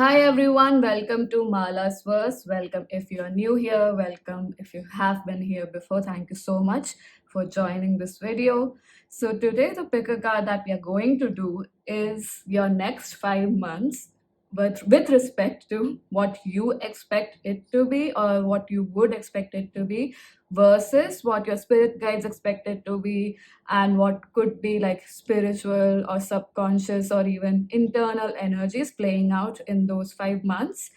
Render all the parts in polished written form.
Hi everyone, welcome to Mala's Verse. Welcome if you're new here, welcome if you have been here before. Thank you so much for joining this video. So today the picker card that we are going to do is your next 5 months, but with respect to what you expect it to be or what you would expect it to be versus what your spirit guides expect it to be, and what could be like spiritual or subconscious or even internal energies playing out in those 5 months.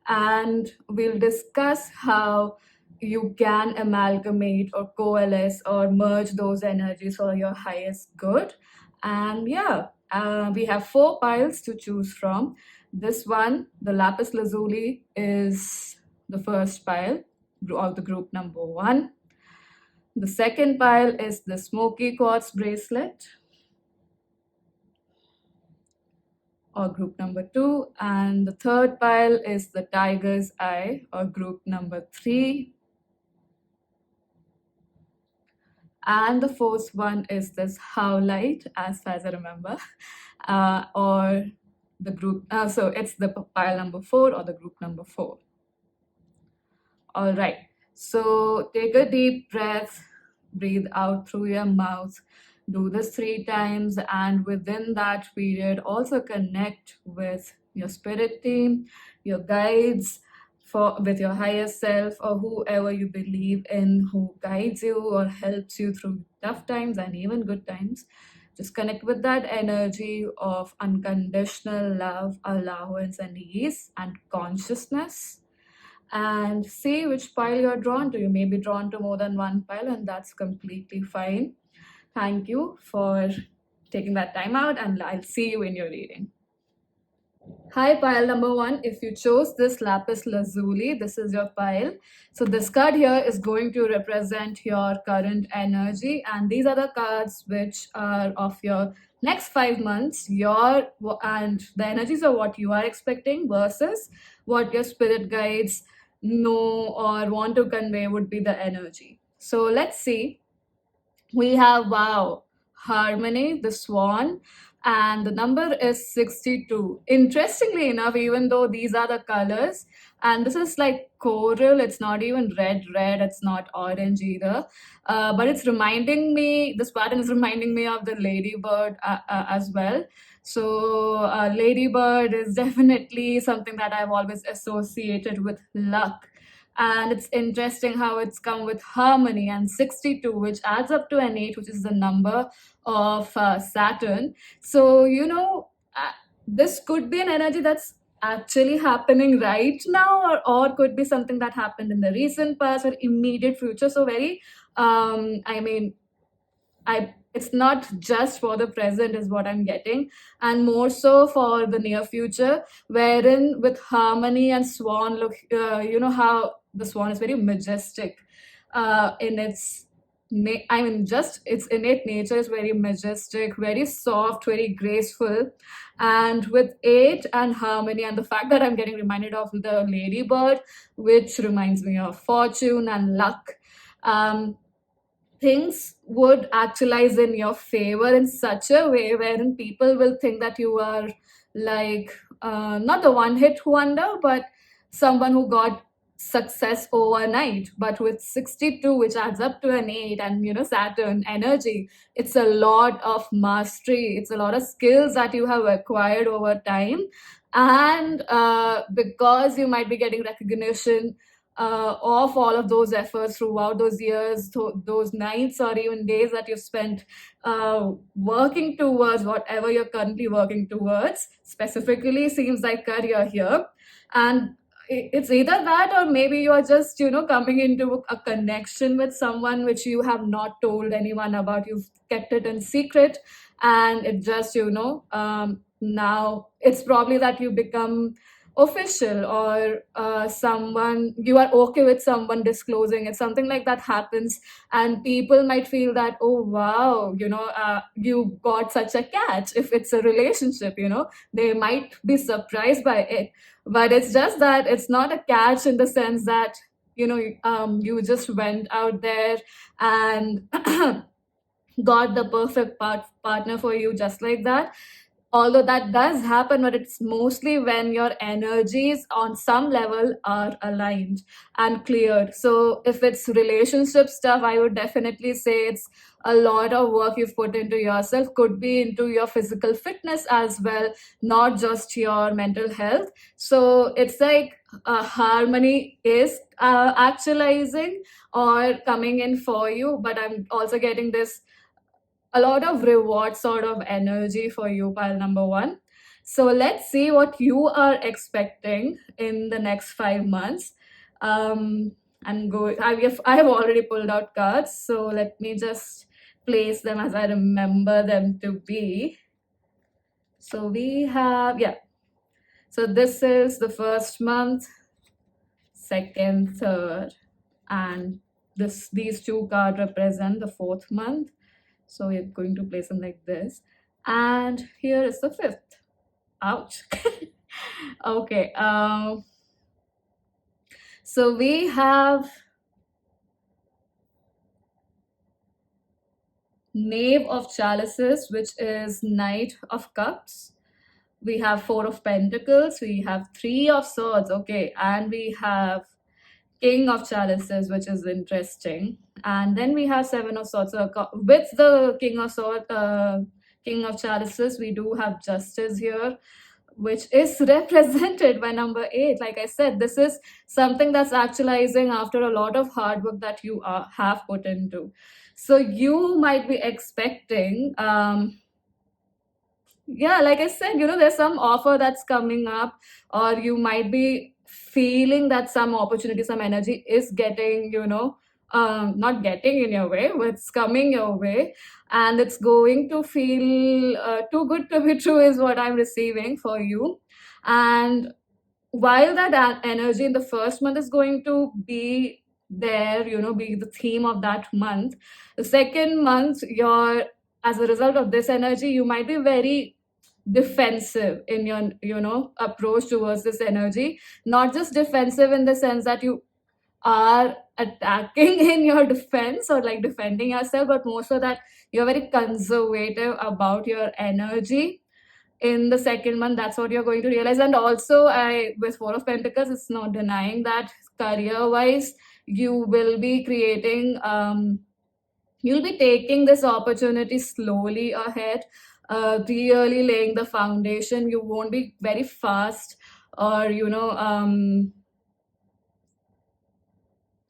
And we'll discuss how you can amalgamate or coalesce or merge those energies for your highest good. And yeah, we have 4 piles to choose from. This one, the lapis lazuli, is the first pile of the group number 1. The second pile is the smoky quartz bracelet, or group number 2. And the third pile is the tiger's eye, or group number 3. And the fourth one is this howlite, as far as I remember, or the group, so it's the pile number 4 or the group number 4. All right, so take a deep breath, breathe out through your mouth, do this 3 times, and within that period also connect with your spirit team, your guides, with your higher self, or whoever you believe in who guides you or helps you through tough times and even good times. Just connect with that energy of unconditional love, allowance, and ease and consciousness, and see which pile you're drawn to. You may be drawn to more than one pile, and that's completely fine. Thank you for taking that time out, and I'll see you in your reading. Hi, pile number 1. If you chose this lapis lazuli, this is your pile. So this card here is going to represent your current energy, and these are the cards which are of your next 5 months, and the energies of what you are expecting versus what your spirit guides know or want to convey would be the energy. So let's see. We have, wow, harmony, the swan, and the number is 62. Interestingly enough, even though these are the colors, and this is like coral, it's not even red, it's not orange either, but it's reminding me, this pattern is reminding me of the ladybird as well. So ladybird is definitely something that I've always associated with luck. And it's interesting how it's come with harmony and 62, which adds up to an 8, which is the number of Saturn. So this could be an energy that's actually happening right now, or could be something that happened in the recent past or immediate future. So very it's not just for the present is what I'm getting, and more so for the near future, wherein with harmony and swan, look, how the swan is very majestic in its just its innate nature is very majestic, very soft, very graceful. And with 8 and harmony, and the fact that I'm getting reminded of the ladybird, which reminds me of fortune and luck, things would actualize in your favor in such a way wherein people will think that you are like not a one-hit wonder, but someone who got success overnight. But with 62, which adds up to an 8, and Saturn energy, it's a lot of mastery, it's a lot of skills that you have acquired over time. And because you might be getting recognition of all of those efforts throughout those years, those nights or even days that you've spent working towards whatever you're currently working towards, specifically seems like career here. And it's either that, or maybe you're just coming into a connection with someone which you have not told anyone about. You've kept it in secret, and it just now it's probably that you become official, or someone, you are okay with someone disclosing it, something like that happens, and people might feel that, oh wow, you got such a catch. If it's a relationship, they might be surprised by it. But it's just that it's not a catch in the sense that you just went out there and got the perfect partner for you just like that. although that does happen, but it's mostly when your energies on some level are aligned and cleared. So if it's relationship stuff, I would definitely say it's a lot of work you've put into yourself, could be into your physical fitness as well, not just your mental health. So it's like harmony is actualizing or coming in for you, but I'm also getting this a lot of reward sort of energy for you, pile number one. So let's see what you are expecting in the next 5 months. Um, I have already pulled out cards, so let me just place them as I remember them to be. So we have, yeah. So this is the first month, second, third, and these two cards represent the fourth month. So we're going to place them like this. And here is the fifth. Ouch. Okay. So we have Knave of Chalices, which is Knight of Cups. We have Four of Pentacles. We have Three of Swords. Okay. And we have King of Chalices, which is interesting. And then we have Seven of Swords. So with the King of Swords, King of Chalices, we do have Justice here, which is represented by number 8. Like I said, this is something that's actualizing after a lot of hard work that you have put into. So you might be expecting, yeah, like I said, there's some offer that's coming up, or you might be feeling that some opportunity, some energy is getting, not getting in your way, but it's coming your way, and it's going to feel too good to be true is what I'm receiving for you. And while that energy in the first month is going to be there, be the theme of that month, the second month, as a result of this energy, you might be very defensive in your approach towards this energy. Not just defensive in the sense that you are attacking in your defense or like defending yourself, but more so that you're very conservative about your energy in the second month. That's what you're going to realize. And also, with Four of Pentacles, it's not denying that career wise you will be creating, you'll be taking this opportunity slowly ahead, really laying the foundation. You won't be very fast, or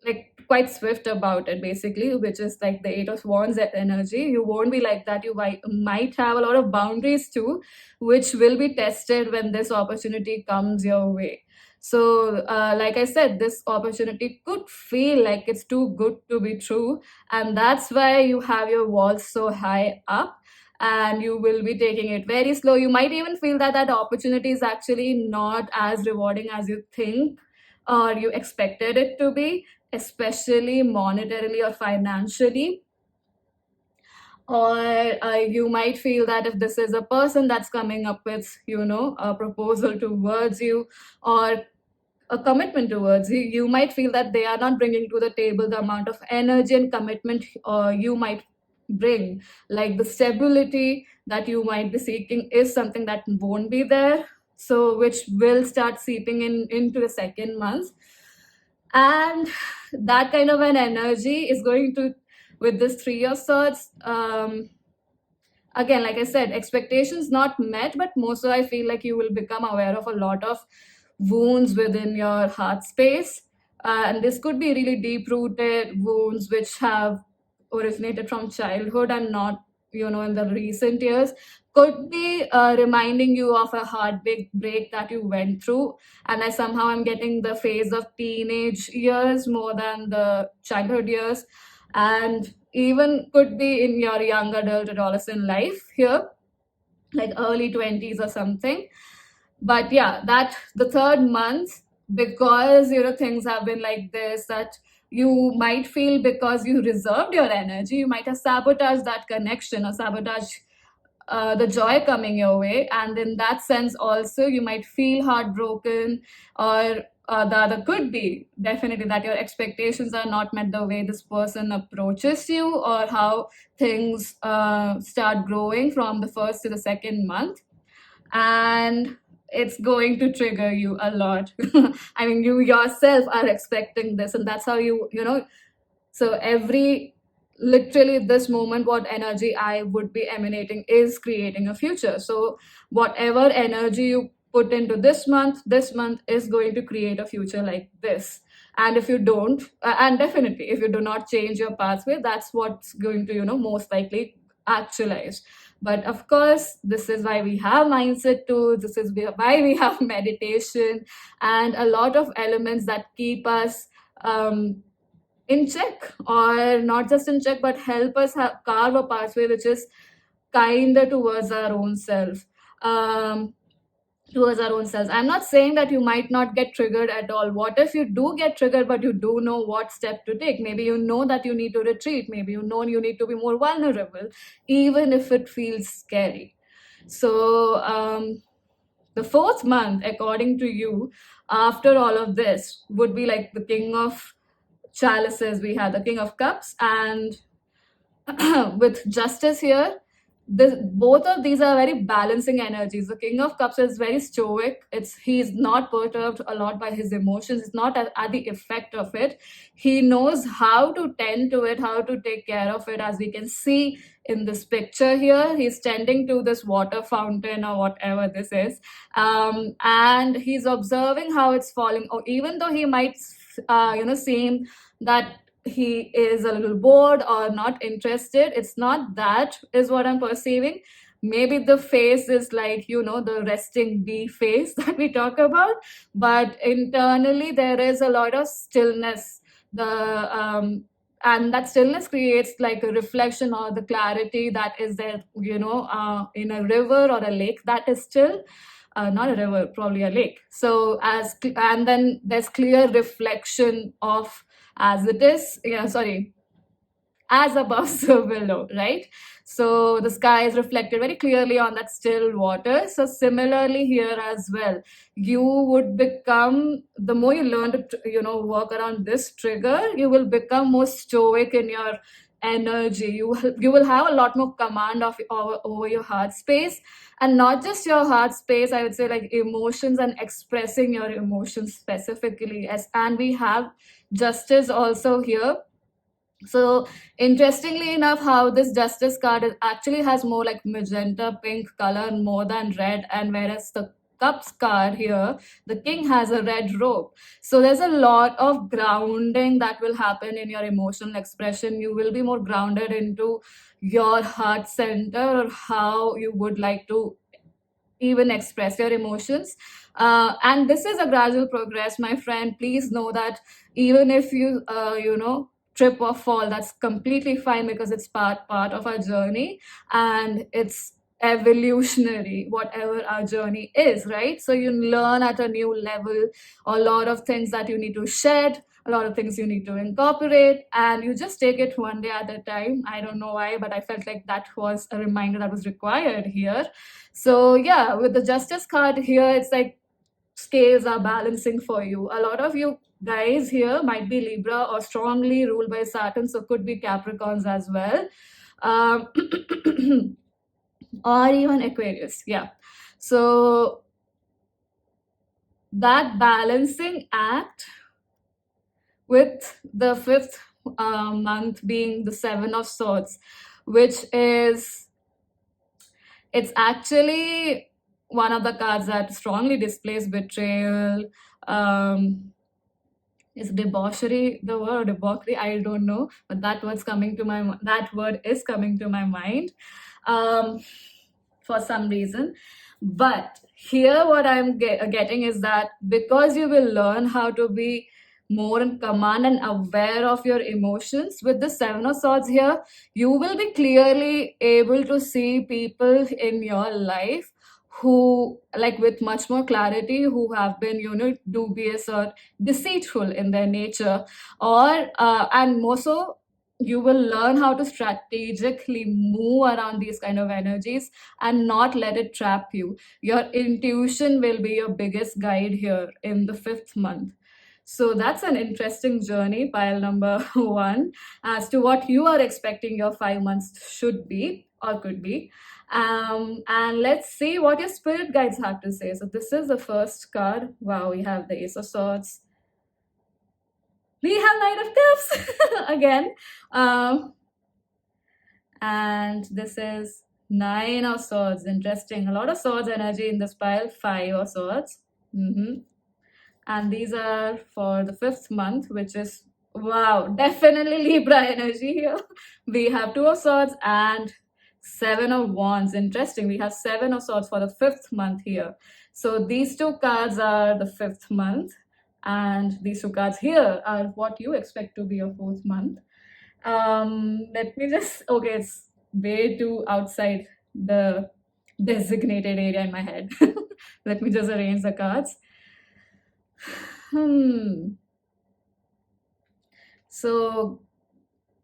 like quite swift about it, basically, which is like the Eight of Wands energy. You won't be like that. You might have a lot of boundaries too, which will be tested when this opportunity comes your way. So like I said, this opportunity could feel like it's too good to be true, and that's why you have your walls so high up, and you will be taking it very slow. You might even feel that that opportunity is actually not as rewarding as you think or you expected it to be, especially monetarily or financially. Or you might feel that if this is a person that's coming up with, a proposal towards you or a commitment towards you, you might feel that they are not bringing to the table the amount of energy and commitment you might bring. Like the stability that you might be seeking is something that won't be there, so which will start seeping into the second month. And that kind of an energy is going to, with this Three of Swords, again, like I said, expectations not met, but more so I feel like you will become aware of a lot of wounds within your heart space. And this could be really deep rooted wounds which have originated from childhood and not, in the recent years. Could be reminding you of a heartbreak that you went through. And I somehow am getting the phase of teenage years more than the childhood years. And even could be in your young adult adolescent life here, like early 20s or something. But yeah, that the third month, because things have been like this, that you might feel because you reserved your energy, you might have sabotaged that connection or sabotage the joy coming your way. And in that sense also you might feel heartbroken, or the other could be definitely that your expectations are not met the way this person approaches you, or how things start growing from the first to the second month. and it's going to trigger you a lot. I mean, you yourself are expecting this, and that's how you know. So every literally this moment, what energy I would be emanating is creating a future. So whatever energy you put into this month is going to create a future like this. And if you don't, and definitely if you do not change your pathway, that's what's going to, most likely actualize. But of course, this is why we have mindset tools, this is why we have meditation and a lot of elements that keep us in check, or not just in check, but help us carve a pathway which is kinder towards our own self. Um, Towards our own selves. I'm not saying that you might not get triggered at all. What if you do get triggered, but you do know what step to take? Maybe you know that you need to retreat. Maybe you know you need to be more vulnerable, even if it feels scary. So, the fourth month, according to you, after all of this, would be like the king of chalices. We had the king of cups, and with justice here, both of these are very balancing energies. The king of cups is very stoic. He's not perturbed a lot by his emotions. It's not at the effect of it. He knows how to tend to it, how to take care of it. As we can see in this picture here, he's tending to this water fountain or whatever this is, and he's observing how it's falling. Or even though he might seem that he is a little bored or not interested, it's not that is what I'm perceiving. Maybe the face is like, the resting bee face that we talk about, but internally there is a lot of stillness. The And that stillness creates like a reflection or the clarity that is there, in a river or a lake that is still, not a river, probably a lake. So and then there's clear reflection of as it is, sorry, as above so below, right? So the sky is reflected very clearly on that still water. So similarly here as well, you would become, the more you learn to work around this trigger, you will become more stoic in your energy. You will have a lot more command over your heart space, and not just your heart space, I would say, like emotions and expressing your emotions specifically. And we have justice also here. So interestingly enough, how this justice card actually has more like magenta pink color more than red, and whereas the cups card here, the king has a red robe. So there's a lot of grounding that will happen in your emotional expression. You will be more grounded into your heart center, or how you would like to even express your emotions. And this is a gradual progress, my friend. Please know that even if you trip or fall, that's completely fine, because it's part of our journey, and it's evolutionary, whatever our journey is, right? So you learn at a new level a lot of things that you need to shed, a lot of things you need to incorporate, and you just take it one day at a time. I don't know why, but I felt like that was a reminder that was required here. So yeah, with the justice card here, it's like scales are balancing for you. A lot of you guys here might be Libra or strongly ruled by Saturn, so could be Capricorns as well, um, or even Aquarius. Yeah. So that balancing act, with the fifth month being the Seven of Swords, which is, it's actually one of the cards that strongly displays betrayal. Is debauchery the word, debauchery? I don't know, but that word is coming to my mind for some reason. But here, what I'm getting is that because you will learn how to be more in command and aware of your emotions with the Seven of Swords here, you will be clearly able to see people in your life who, like, with much more clarity, who have been dubious or deceitful in their nature, or and more so, you will learn how to strategically move around these kind of energies and not let it trap you. Your intuition will be your biggest guide here in the fifth month. So that's an interesting journey, pile number one, as to what you are expecting your 5 months should be. or could be. And let's see what your spirit guides have to say. So this is the first card. Wow, we have the Ace of Swords. We have Knight of Cups again. And this is Nine of Swords. Interesting. A lot of swords energy in this pile. Five of Swords. And these are for the 5th month, which is, wow, definitely Libra energy here. We have Two of Swords and Seven of Wands. Interesting. We have Seven of Swords for the 5th month here. So these two cards are the 5th month, and these two cards here are what you expect to be your 4th month. Let me just, okay, it's way too outside the designated area in my head. Let me just arrange the cards. So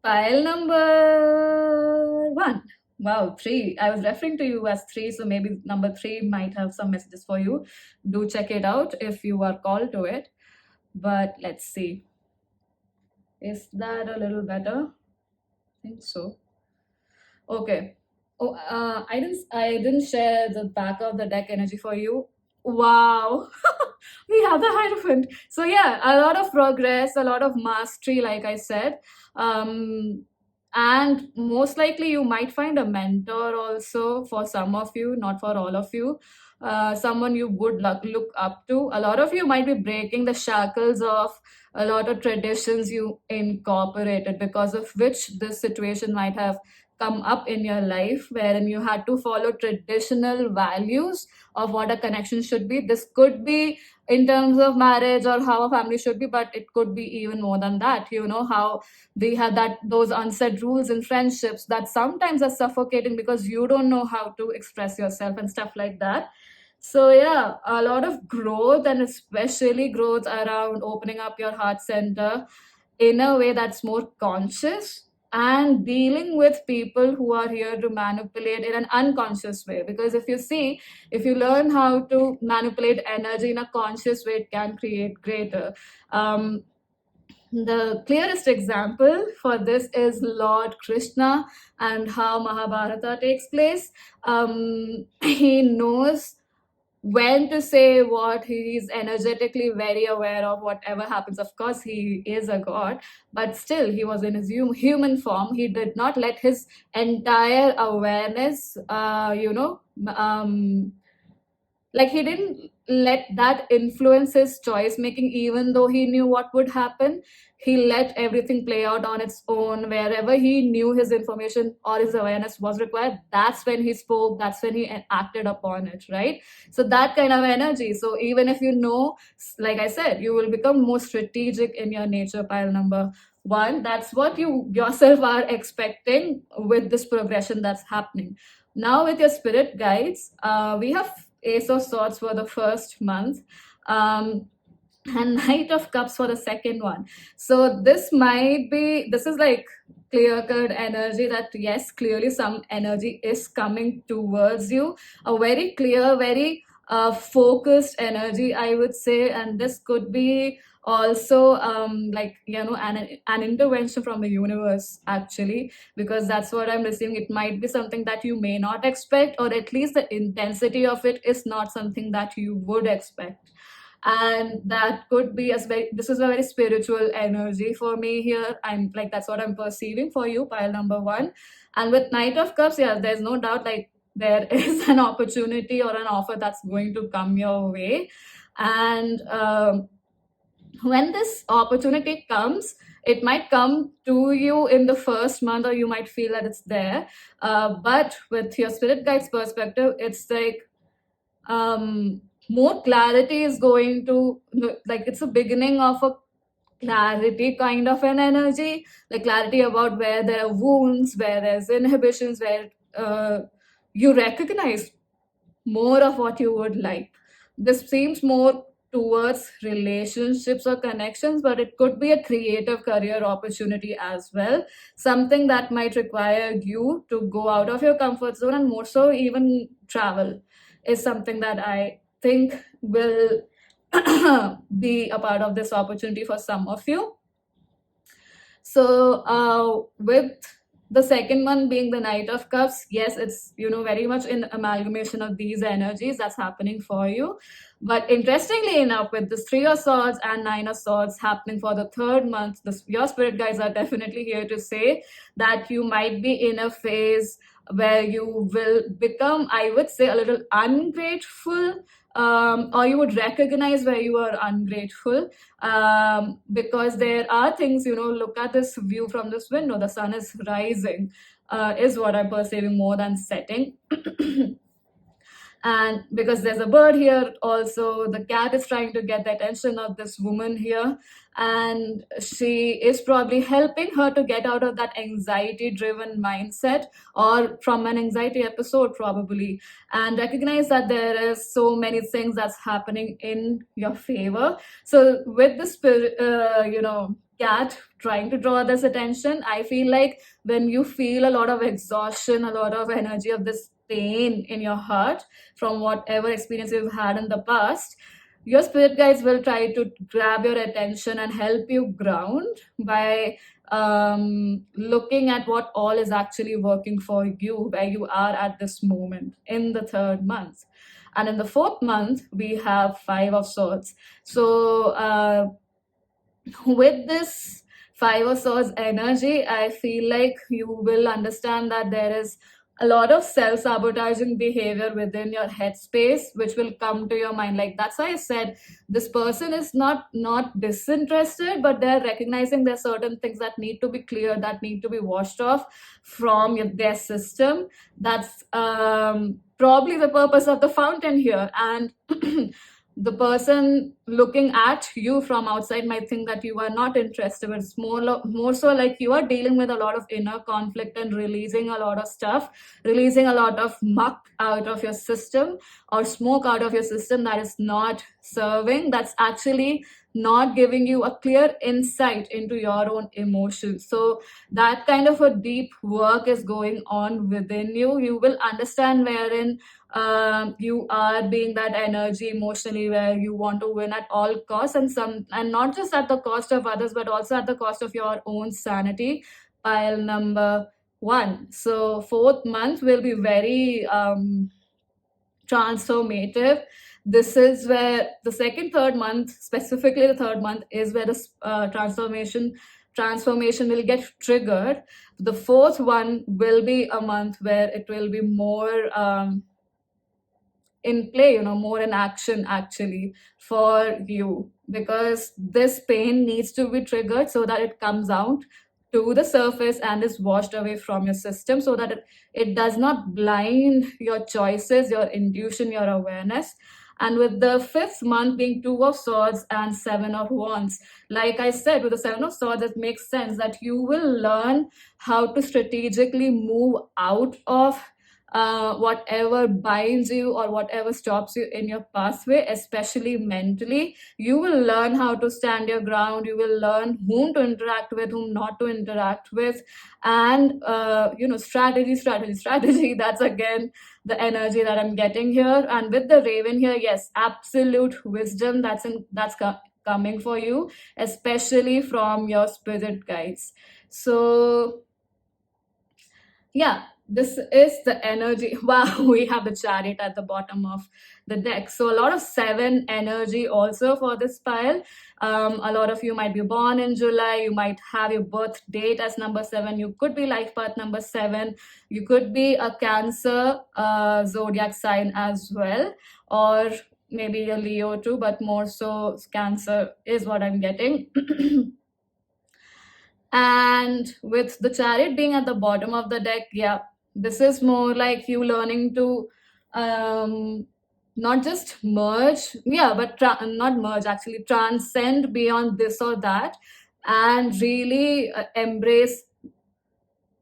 pile number 1. Wow, 3. I was referring to you as 3, so maybe number 3 might have some messages for you. Do check it out if you are called to it. But let's see. Is that a little better? I think so. Okay. Oh, I didn't share the back of the deck energy for you. Wow. We have the Hierophant. So yeah, a lot of progress, a lot of mastery, like I said. And most likely you might find a mentor also for some of you, not for all of you. Someone you would look up to. A lot of you might be breaking the shackles of a lot of traditions you incorporated, because of which this situation might have come up in your life, wherein you had to follow traditional values of what a connection should be. This could be in terms of marriage or how a family should be, but it could be even more than that. You know how we have those unsaid rules in friendships that sometimes are suffocating because you don't know how to express yourself and stuff like that. So yeah, a lot of growth, and especially growth around opening up your heart center in a way that's more conscious, and dealing with people who are here to manipulate in an unconscious way. Because if you learn how to manipulate energy in a conscious way, it can create greater. The clearest example for this is Lord Krishna and how Mahabharata takes place. He knows when to say what. He's energetically very aware of whatever happens. Of course, he is a god, but still, he was in his human form. He did not let his entire awareness, like he didn't let that influence his choice making, even though he knew what would happen. He let everything play out on its own. Wherever he knew his information or his awareness was required, that's when he spoke, that's when he acted upon it, right? So that kind of energy. So even if you know, like I said, you will become more strategic in your nature, pile number 1. That's what you yourself are expecting with this progression that's happening. Now with your spirit guides, we have Ace of Swords for the 1st month, and Knight of Cups for the 2nd one. So this is like clear-cut energy that yes, clearly some energy is coming towards you. A very clear, very focused energy, I would say. And this could be also an intervention from the universe, actually, because that's what I'm receiving. It might be something that you may not expect, or at least the intensity of it is not something that you would expect. And that could be this is a very spiritual energy for me here. I'm like, that's what I'm perceiving for you, pile number 1. And with Knight of Cups, yeah, there's no doubt, like, there is an opportunity or an offer that's going to come your way. And when this opportunity comes, it might come to you in the 1st month, or you might feel that it's there. But with your spirit guide's perspective, it's like more clarity is going to, like, it's a beginning of a clarity kind of an energy, like clarity about where there are wounds, where there's inhibitions, where you recognize more of what you would like. This seems more towards relationships or connections, but it could be a creative career opportunity as well. Something that might require you to go out of your comfort zone, and more so even travel is something that I think will be a part of this opportunity for some of you. So with The second one being the Knight of Cups. Yes, it's, very much in amalgamation of these energies that's happening for you. But interestingly enough, with this Three of Swords and Nine of Swords happening for the third month, your spirit guides are definitely here to say that you might be in a phase where you will become, I would say, a little ungrateful, or you would recognize where you are ungrateful, because there are things, look at this view from this window. The sun is rising, is what I'm perceiving more than setting. And because there's a bird here also, the cat is trying to get the attention of this woman here, and she is probably helping her to get out of that anxiety driven mindset, or from an anxiety episode probably, and recognize that there is so many things that's happening in your favor. So with the spirit, cat trying to draw this attention, I feel like when you feel a lot of exhaustion, a lot of energy of this pain in your heart from whatever experience you've had in the past, your spirit guides will try to grab your attention and help you ground by looking at what all is actually working for you, where you are at this moment in the third month. And in the fourth month, we have Five of Swords. So with this Five of Swords energy, I feel like you will understand that there is a lot of self-sabotaging behavior within your headspace which will come to your mind. Like, that's why I said this person is not disinterested, but they're recognizing there's certain things that need to be cleared, that need to be washed off from their system. That's probably the purpose of the fountain here. And the person looking at you from outside might think that you are not interested. It's more so like you are dealing with a lot of inner conflict and releasing a lot of stuff, releasing a lot of muck out of your system, or smoke out of your system that is not serving, that's actually not giving you a clear insight into your own emotions. So that kind of a deep work is going on within you. You will understand wherein you are being that energy emotionally, where you want to win at all costs, and not just at the cost of others, but also at the cost of your own sanity. Pile number 1. So fourth month will be very transformative. This is where the second, third month, specifically the third month, is where the transformation will get triggered. The fourth one will be a month where it will be more in play, more in action actually for you, because this pain needs to be triggered so that it comes out to the surface and is washed away from your system, so that it does not blind your choices, your intuition, your awareness. And with the fifth month being Two of Swords and Seven of Wands, like I said, with the Seven of Swords, it makes sense that you will learn how to strategically move out of whatever binds you or whatever stops you in your pathway, especially mentally. You will learn how to stand your ground. You will learn whom to interact with, whom not to interact with, and strategy. That's again the energy that I'm getting here. And with the Raven here, yes, absolute wisdom that's coming for you, especially from your spirit guides. So yeah, this is the energy. Wow, we have the Chariot at the bottom of the deck. So a lot of 7 energy also for this pile. A lot of you might be born in July. You might have your birth date as number 7. You could be life path number 7. You could be a Cancer zodiac sign as well, or maybe a Leo too, but more so Cancer is what I'm getting. And with the Chariot being at the bottom of the deck, yeah, this is more like you learning to not just merge, but not merge, actually transcend beyond this or that, and really embrace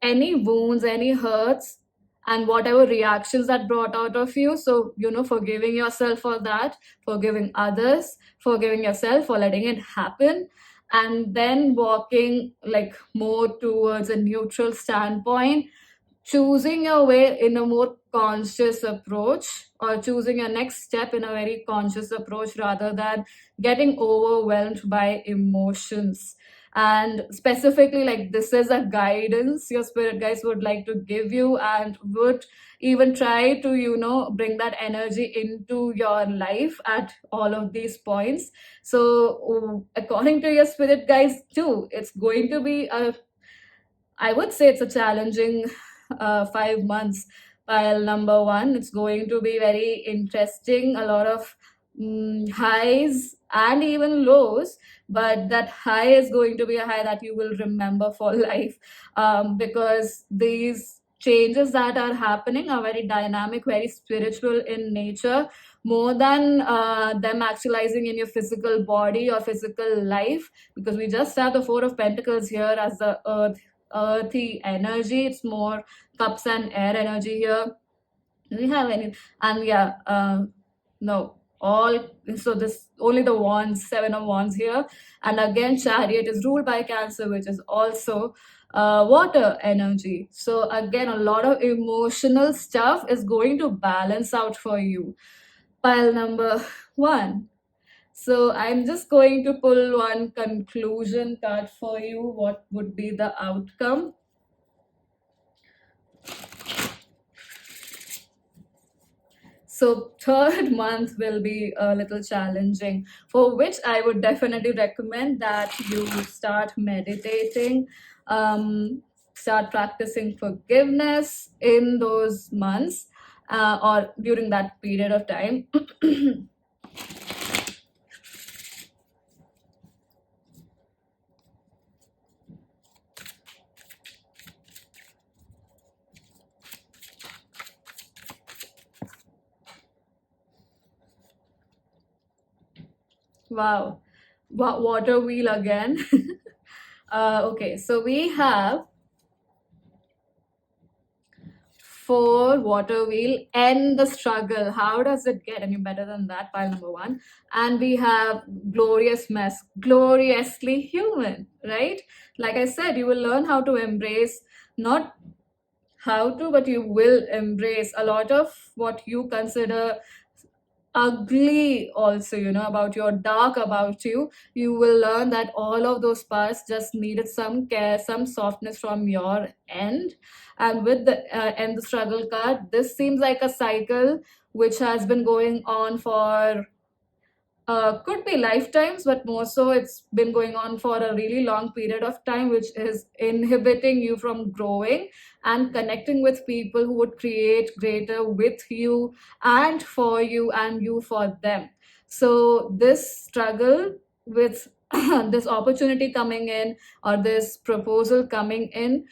any wounds, any hurts, and whatever reactions that brought out of you. So, forgiving yourself for that, forgiving others, forgiving yourself for letting it happen, and then walking like more towards a neutral standpoint, choosing your way in a more conscious approach, or choosing your next step in a very conscious approach rather than getting overwhelmed by emotions. and specifically, like, this is a guidance your spirit guides would like to give you, and would even try to, bring that energy into your life at all of these points. So according to your spirit guides too, it's going to be a, I would say it's a challenging 5 months. Pile number one, it's going to be very interesting, a lot of highs and even lows, but that high is going to be a high that you will remember for life, because these changes that are happening are very dynamic, very spiritual in nature, more than them actualizing in your physical body or physical life, because we just have the Four of Pentacles here as the earthy energy. It's more cups and air energy here. Do we have any? And yeah, no, all. So this only the wands, Seven of Wands here, and again Chariot is ruled by Cancer, which is also water energy. So again, a lot of emotional stuff is going to balance out for you. Pile number one. So I'm just going to pull one conclusion card for you. What would be the outcome? So third month will be a little challenging, for which I would definitely recommend that you start meditating, start practicing forgiveness in those months, or during that period of time. Wow. Water wheel again. Okay, so we have 4 water wheel, end the struggle. How does it get any better than that? Pile number one. And we have glorious mess, gloriously human, right? Like I said, you will learn how to embrace, not how to, but you will embrace a lot of what you consider ugly also, about your dark about you. You will learn that all of those parts just needed some care, some softness from your end. And with the end the struggle card, this seems like a cycle which has been going on for could be lifetimes, but more so it's been going on for a really long period of time, which is inhibiting you from growing and connecting with people who would create greater with you and for you and you for them. So this struggle with this opportunity coming in, or this proposal coming in,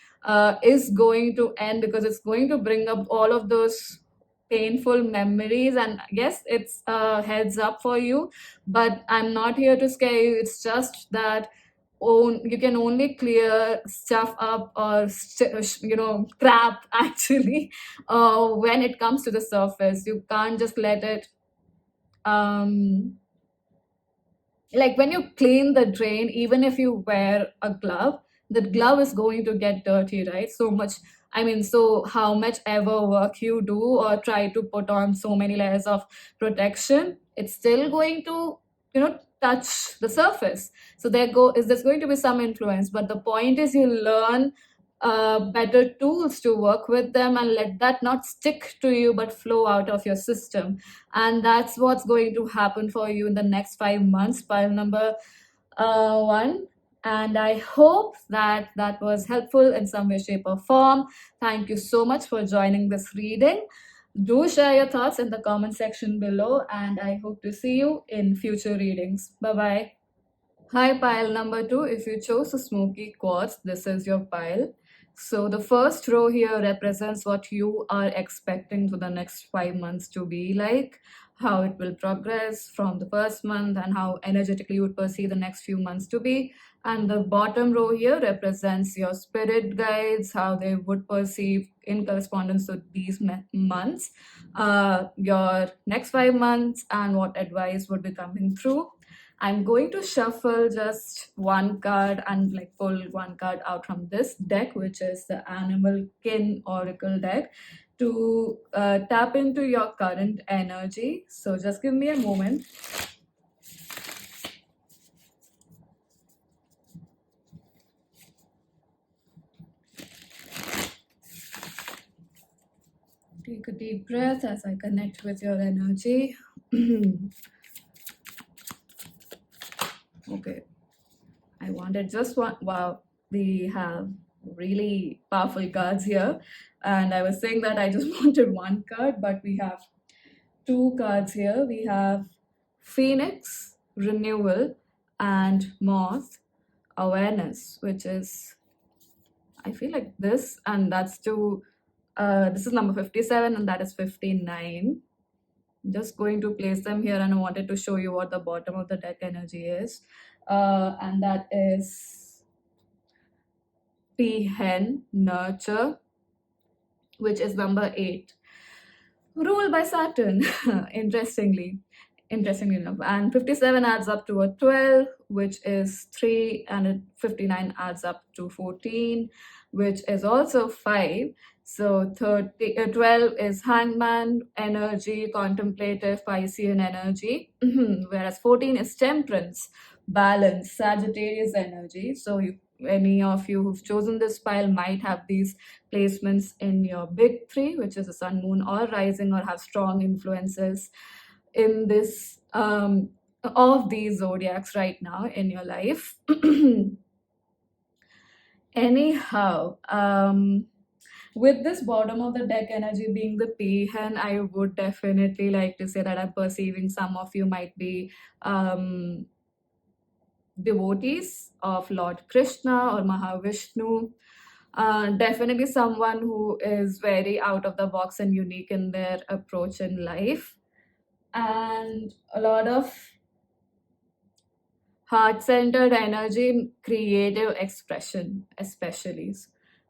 is going to end, because it's going to bring up all of those painful memories. And yes, it's a heads up for you, but I'm not here to scare you. It's just that you can only clear stuff up, or crap actually, when it comes to the surface. You can't just let it, like when you clean the drain, even if you wear a glove, the glove is going to get dirty, right? So much, I mean, so how much ever work you do or try to put on so many layers of protection, it's still going to, touch the surface. So there's going to be some influence, but the point is you learn better tools to work with them, and let that not stick to you but flow out of your system. And that's what's going to happen for you in the next 5 months. Pile number one. And I hope that that was helpful in some way, shape, or form. Thank you so much for joining this reading. Do share your thoughts in the comment section below, and I hope to see you in future readings. Bye bye. Hi, pile number two. If you chose a smoky quartz, this is your pile. So the first row here represents what you are expecting for the next 5 months to be like, how it will progress from the first month, and how energetically you would perceive the next few months to be. And the bottom row here represents your spirit guides, how they would perceive in correspondence to these months, your next 5 months, and what advice would be coming through. I'm going to shuffle just one card and like pull one card out from this deck, which is the Animal Kin Oracle deck, to tap into your current energy. So just give me a moment. Take a deep breath as I connect with your energy. Okay, I wanted just one. Wow, we have really powerful cards here. And I was saying that I just wanted one card, but we have two cards here. We have Phoenix, Renewal, and Moth, Awareness, which is, I feel like this, and that's two. This is number 57, and that is 59. Just going to place them here, and I wanted to show you what the bottom of the deck energy is. And that is Hen, Nurture, which is number 8. Ruled by Saturn, interestingly. Interestingly enough. And 57 adds up to a 12, which is 3, and 59 adds up to 14, which is also 5. So 12 is Hangman energy, contemplative Piscean energy, whereas 14 is Temperance, balance, Sagittarius energy. So any of you who've chosen this pile might have these placements in your big 3, which is the sun, moon, or rising, or have strong influences in this of these zodiacs right now in your life. Anyhow, with this bottom of the deck energy being the Pehan, I would definitely like to say that I'm perceiving some of you might be devotees of Lord Krishna or Mahavishnu. Definitely someone who is very out of the box and unique in their approach in life, and a lot of heart-centered energy, creative expression especially.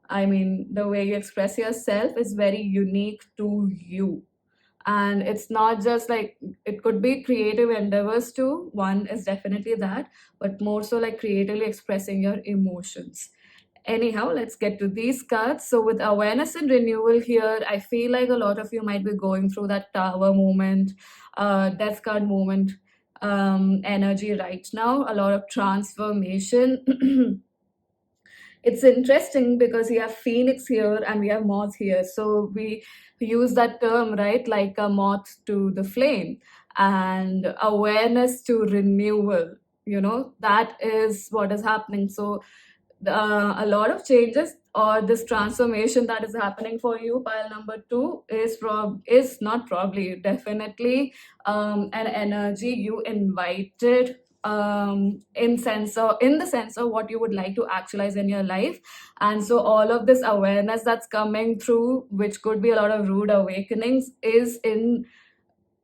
I mean, the way you express yourself is very unique to you, and it's not just like, it could be creative endeavors too. One is definitely that, but more so like creatively expressing your emotions. Anyhow, let's get to these cards. So with awareness and renewal here, I feel like a lot of you might be going through that tower moment, death card moment energy right now, a lot of transformation. It's interesting because we have Phoenix here and we have moth here. So we use that term, right? Like a moth to the flame, and awareness to renewal. That is what is happening. So a lot of changes or this transformation that is happening for you, pile number 2, is not probably, definitely an energy you invited, in the sense of what you would like to actualize in your life. And so all of this awareness that's coming through, which could be a lot of rude awakenings, is in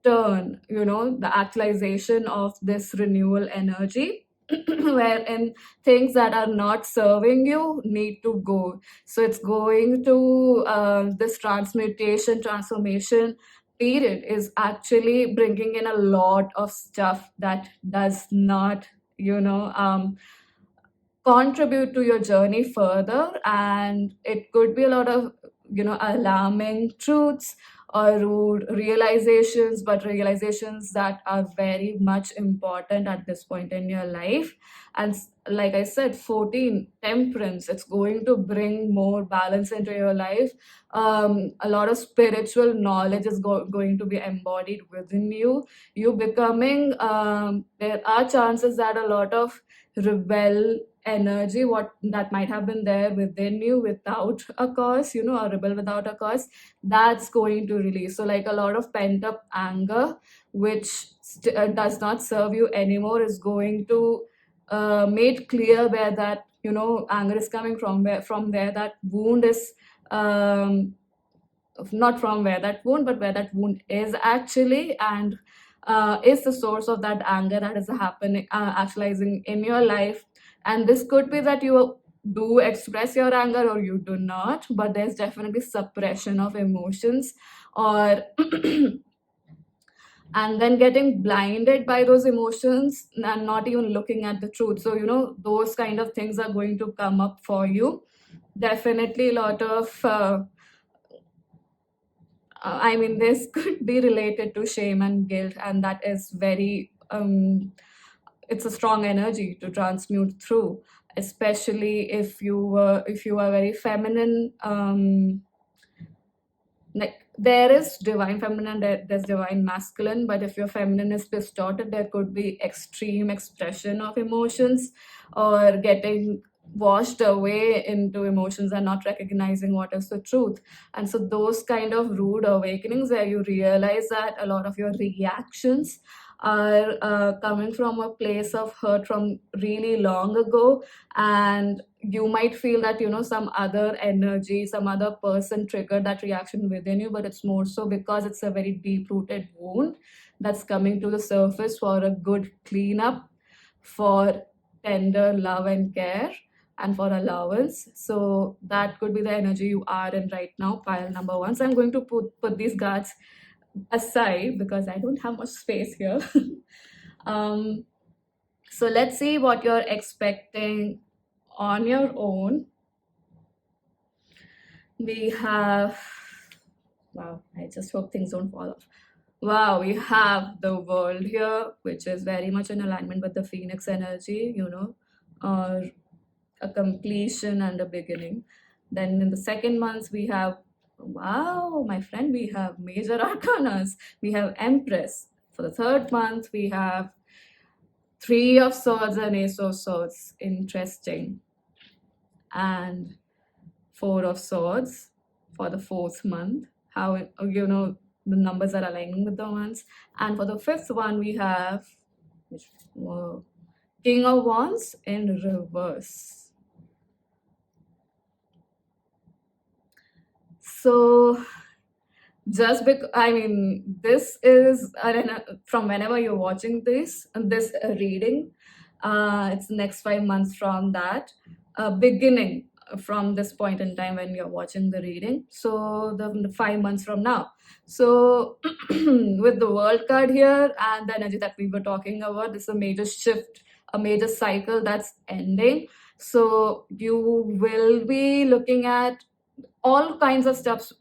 turn the actualization of this renewal energy, wherein things that are not serving you need to go. So it's going to this transformation period is actually bringing in a lot of stuff that does not contribute to your journey further, and it could be a lot of alarming truths or realizations, but realizations that are very much important at this point in your life. And like I said, 14, Temperance, it's going to bring more balance into your life. A lot of spiritual knowledge is going to be embodied within you becoming, there are chances that a lot of rebel energy, what that might have been there within you without a cause, or rebel without a cause, that's going to release. So like a lot of pent up anger, which does not serve you anymore, is going to made clear where that anger is coming from, where that wound is, not from where that wound, but where that wound is actually, and is the source of that anger that is happening, actualizing in your life. And this could be that you do express your anger or you do not, but there's definitely suppression of emotions, or and then getting blinded by those emotions and not even looking at the truth. So those kind of things are going to come up for you. Definitely a lot of I mean, this could be related to shame and guilt, and that is very, it's a strong energy to transmute through, especially if you are very feminine, like there is divine feminine, there's divine masculine, but if your feminine is distorted, there could be extreme expression of emotions or getting washed away into emotions and not recognizing what is the truth. And so those kind of rude awakenings where you realize that a lot of your reactions are coming from a place of hurt from really long ago, and you might feel that some other energy, some other person triggered that reaction within you, but it's more so because it's a very deep rooted wound that's coming to the surface for a good cleanup, for tender love and care, and for allowance. So that could be the energy you are in right now, pile number one. So I'm going to put these guards aside because I don't have much space here. um so let's see what you're expecting on your own. We have, wow, I just hope things don't fall off. Wow, we have the world here, which is very much in alignment with the phoenix energy, or a completion and a beginning. Then in the second month, we have, wow, my friend, we have major arcanas. We have Empress. For the third month, we have Three of Swords and Ace of Swords. Interesting. And Four of Swords for the fourth month. How, the numbers are aligning with the ones. And for the fifth one, we have King of Wands in reverse. So just because, I mean, this is from whenever you're watching this reading, it's next 5 months from that beginning, from this point in time when you're watching the reading. So the 5 months from now. So with the world card here and the energy that we were talking about, this is a major shift, a major cycle that's ending. So you will be looking at all kinds of stuff,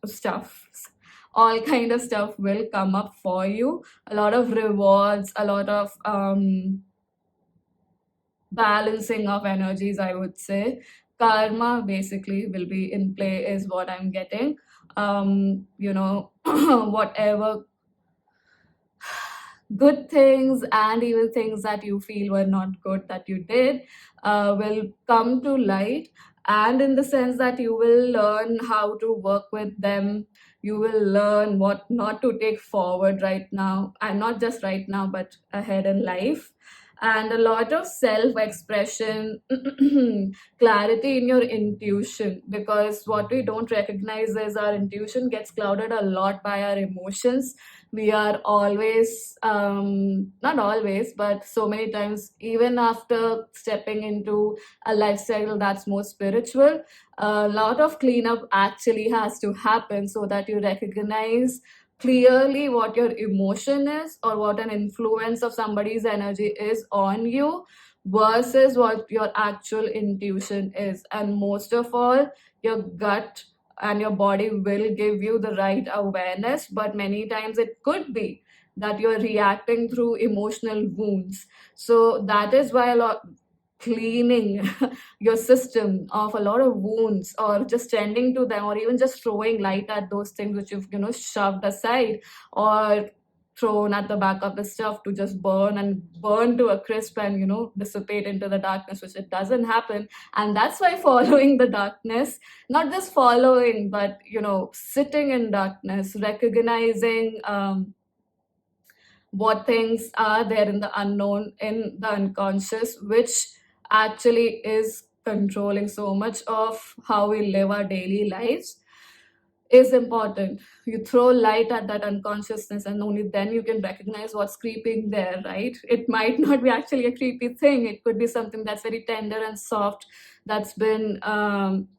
all kind of stuff will come up for you. A lot of rewards, a lot of balancing of energies, I would say. Karma basically will be in play is what I'm getting. Whatever good things and even things that you feel were not good that you did will come to light, and in the sense that you will learn how to work with them. You will learn what not to take forward right now, and not just right now but ahead in life. And a lot of self expression, clarity in your intuition, because what we don't recognize is our intuition gets clouded a lot by our emotions. We are always, not always, but so many times, even after stepping into a lifestyle that's more spiritual, a lot of cleanup actually has to happen so that you recognize clearly what your emotion is or what an influence of somebody's energy is on you versus what your actual intuition is. And most of all, your gut and your body will give you the right awareness, but many times it could be that you're reacting through emotional wounds. So that is why a lot cleaning your system of a lot of wounds, or just tending to them, or even just throwing light at those things which you've shoved aside or thrown at the back of the stuff to just burn to a crisp and dissipate into the darkness, which it doesn't happen. And that's why following the darkness, not just following, but sitting in darkness, recognizing what things are there in the unknown, in the unconscious, which actually is controlling so much of how we live our daily lives, is important. You throw light at that unconsciousness, and only then you can recognize what's creeping there, right? It might not be actually a creepy thing. It could be something that's very tender and soft, that's been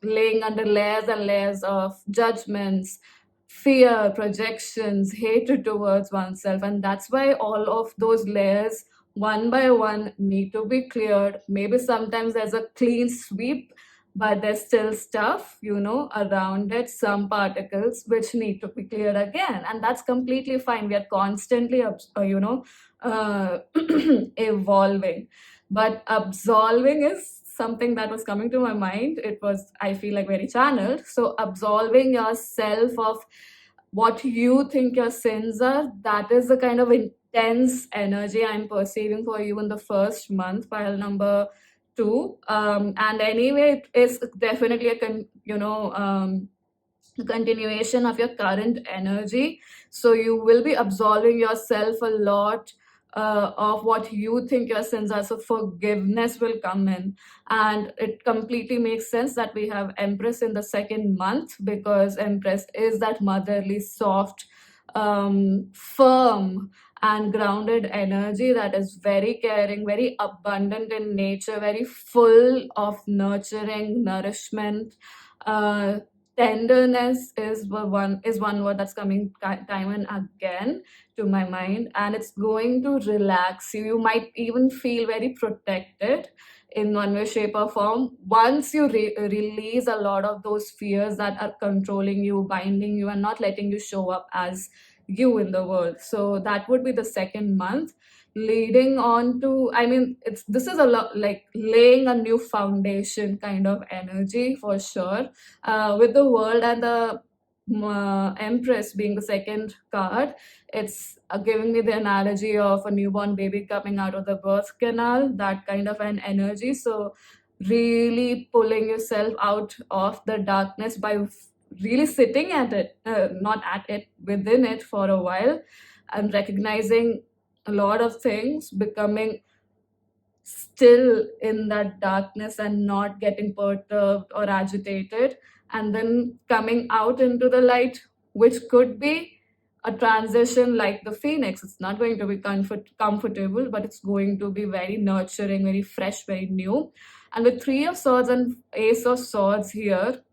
laying under layers and layers of judgments, fear, projections, hatred towards oneself. And that's why all of those layers, one by one, need to be cleared. Maybe sometimes there's a clean sweep, but there's still stuff around it, some particles which need to be cleared again, and that's completely fine. We are constantly evolving, but absolving is something that was coming to my mind. It was, I feel like, very channeled. So absolving yourself of what you think your sins are, that is the kind of intense energy I'm perceiving for you in the first month, pile number 2. And anyway, it is definitely a continuation of your current energy. So you will be absolving yourself a lot of what you think your sins are. So forgiveness will come in, and it completely makes sense that we have Empress in the second month, because Empress is that motherly, soft, firm and grounded energy that is very caring, very abundant in nature, very full of nurturing, nourishment. uh, Tenderness is one word that's coming time and again to my mind, and it's going to relax you. You might even feel very protected in one way, shape, or form once you release a lot of those fears that are controlling you, binding you, and not letting you show up as you in the world. So that would be the second month, leading on to, I mean, this is a lot like laying a new foundation kind of energy for sure. With the world and the Empress being the second card, it's giving me the analogy of a newborn baby coming out of the birth canal, that kind of an energy. So really pulling yourself out of the darkness by really sitting at it, not at it, within it for a while, and recognizing a lot of things, becoming still in that darkness and not getting perturbed or agitated, and then coming out into the light, which could be a transition like the phoenix. It's not going to be comfortable, but it's going to be very nurturing, very fresh, very new. And with Three of Swords and Ace of Swords here,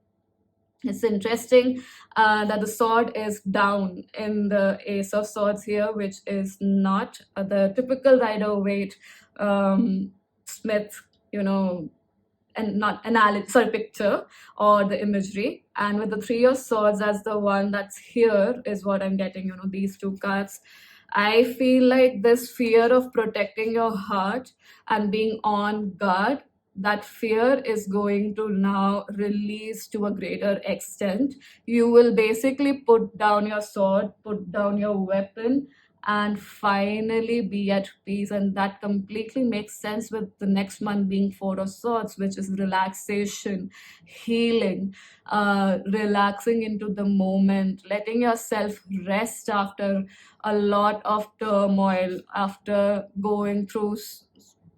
it's interesting that the sword is down in the Ace of Swords here, which is not the typical Rider-Waite Smith, and not analogy, sorry, picture or the imagery. And with the Three of Swords as the one that's here is what I'm getting, these two cards. I feel like this fear of protecting your heart and being on guard, that fear is going to now release to a greater extent. You will basically put down your sword, put down your weapon, and finally be at peace. And that completely makes sense with the next month being Four of Swords, which is relaxation, healing, relaxing into the moment, letting yourself rest after a lot of turmoil, after going through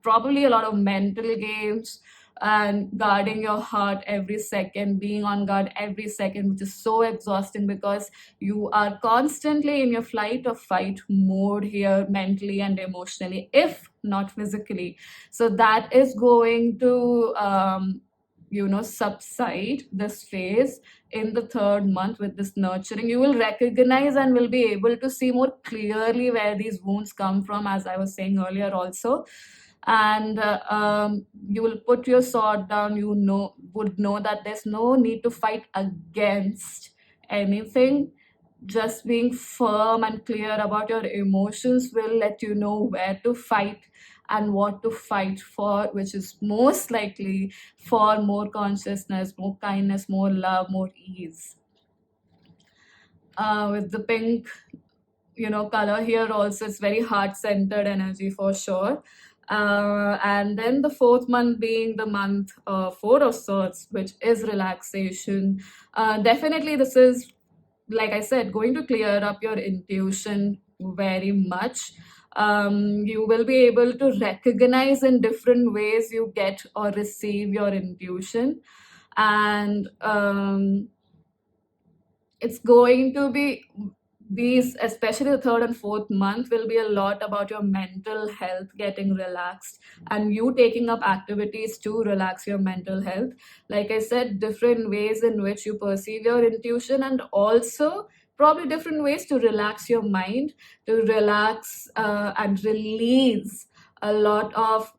probably a lot of mental games, and guarding your heart every second, being on guard every second, which is so exhausting because you are constantly in your flight or fight mode here, mentally and emotionally, if not physically. So that is going to subside this phase in the third month with this nurturing. You will recognize and will be able to see more clearly where these wounds come from, as I was saying earlier also. And you will put your sword down. You would know that there's no need to fight against anything. Just being firm and clear about your emotions will let you know where to fight and what to fight for, which is most likely for more consciousness, more kindness, more love, more ease. With the pink color here also, it's very heart-centered energy for sure. And then the fourth month being the month Four of Swords, which is relaxation. Definitely this is, like I said, going to clear up your intuition very much. You will be able to recognize in different ways you get or receive your intuition. And it's going to be these, especially the third and fourth month, will be a lot about your mental health getting relaxed and you taking up activities to relax your mental health. Like I said, different ways in which you perceive your intuition, and also probably different ways to relax your mind, to relax and release a lot of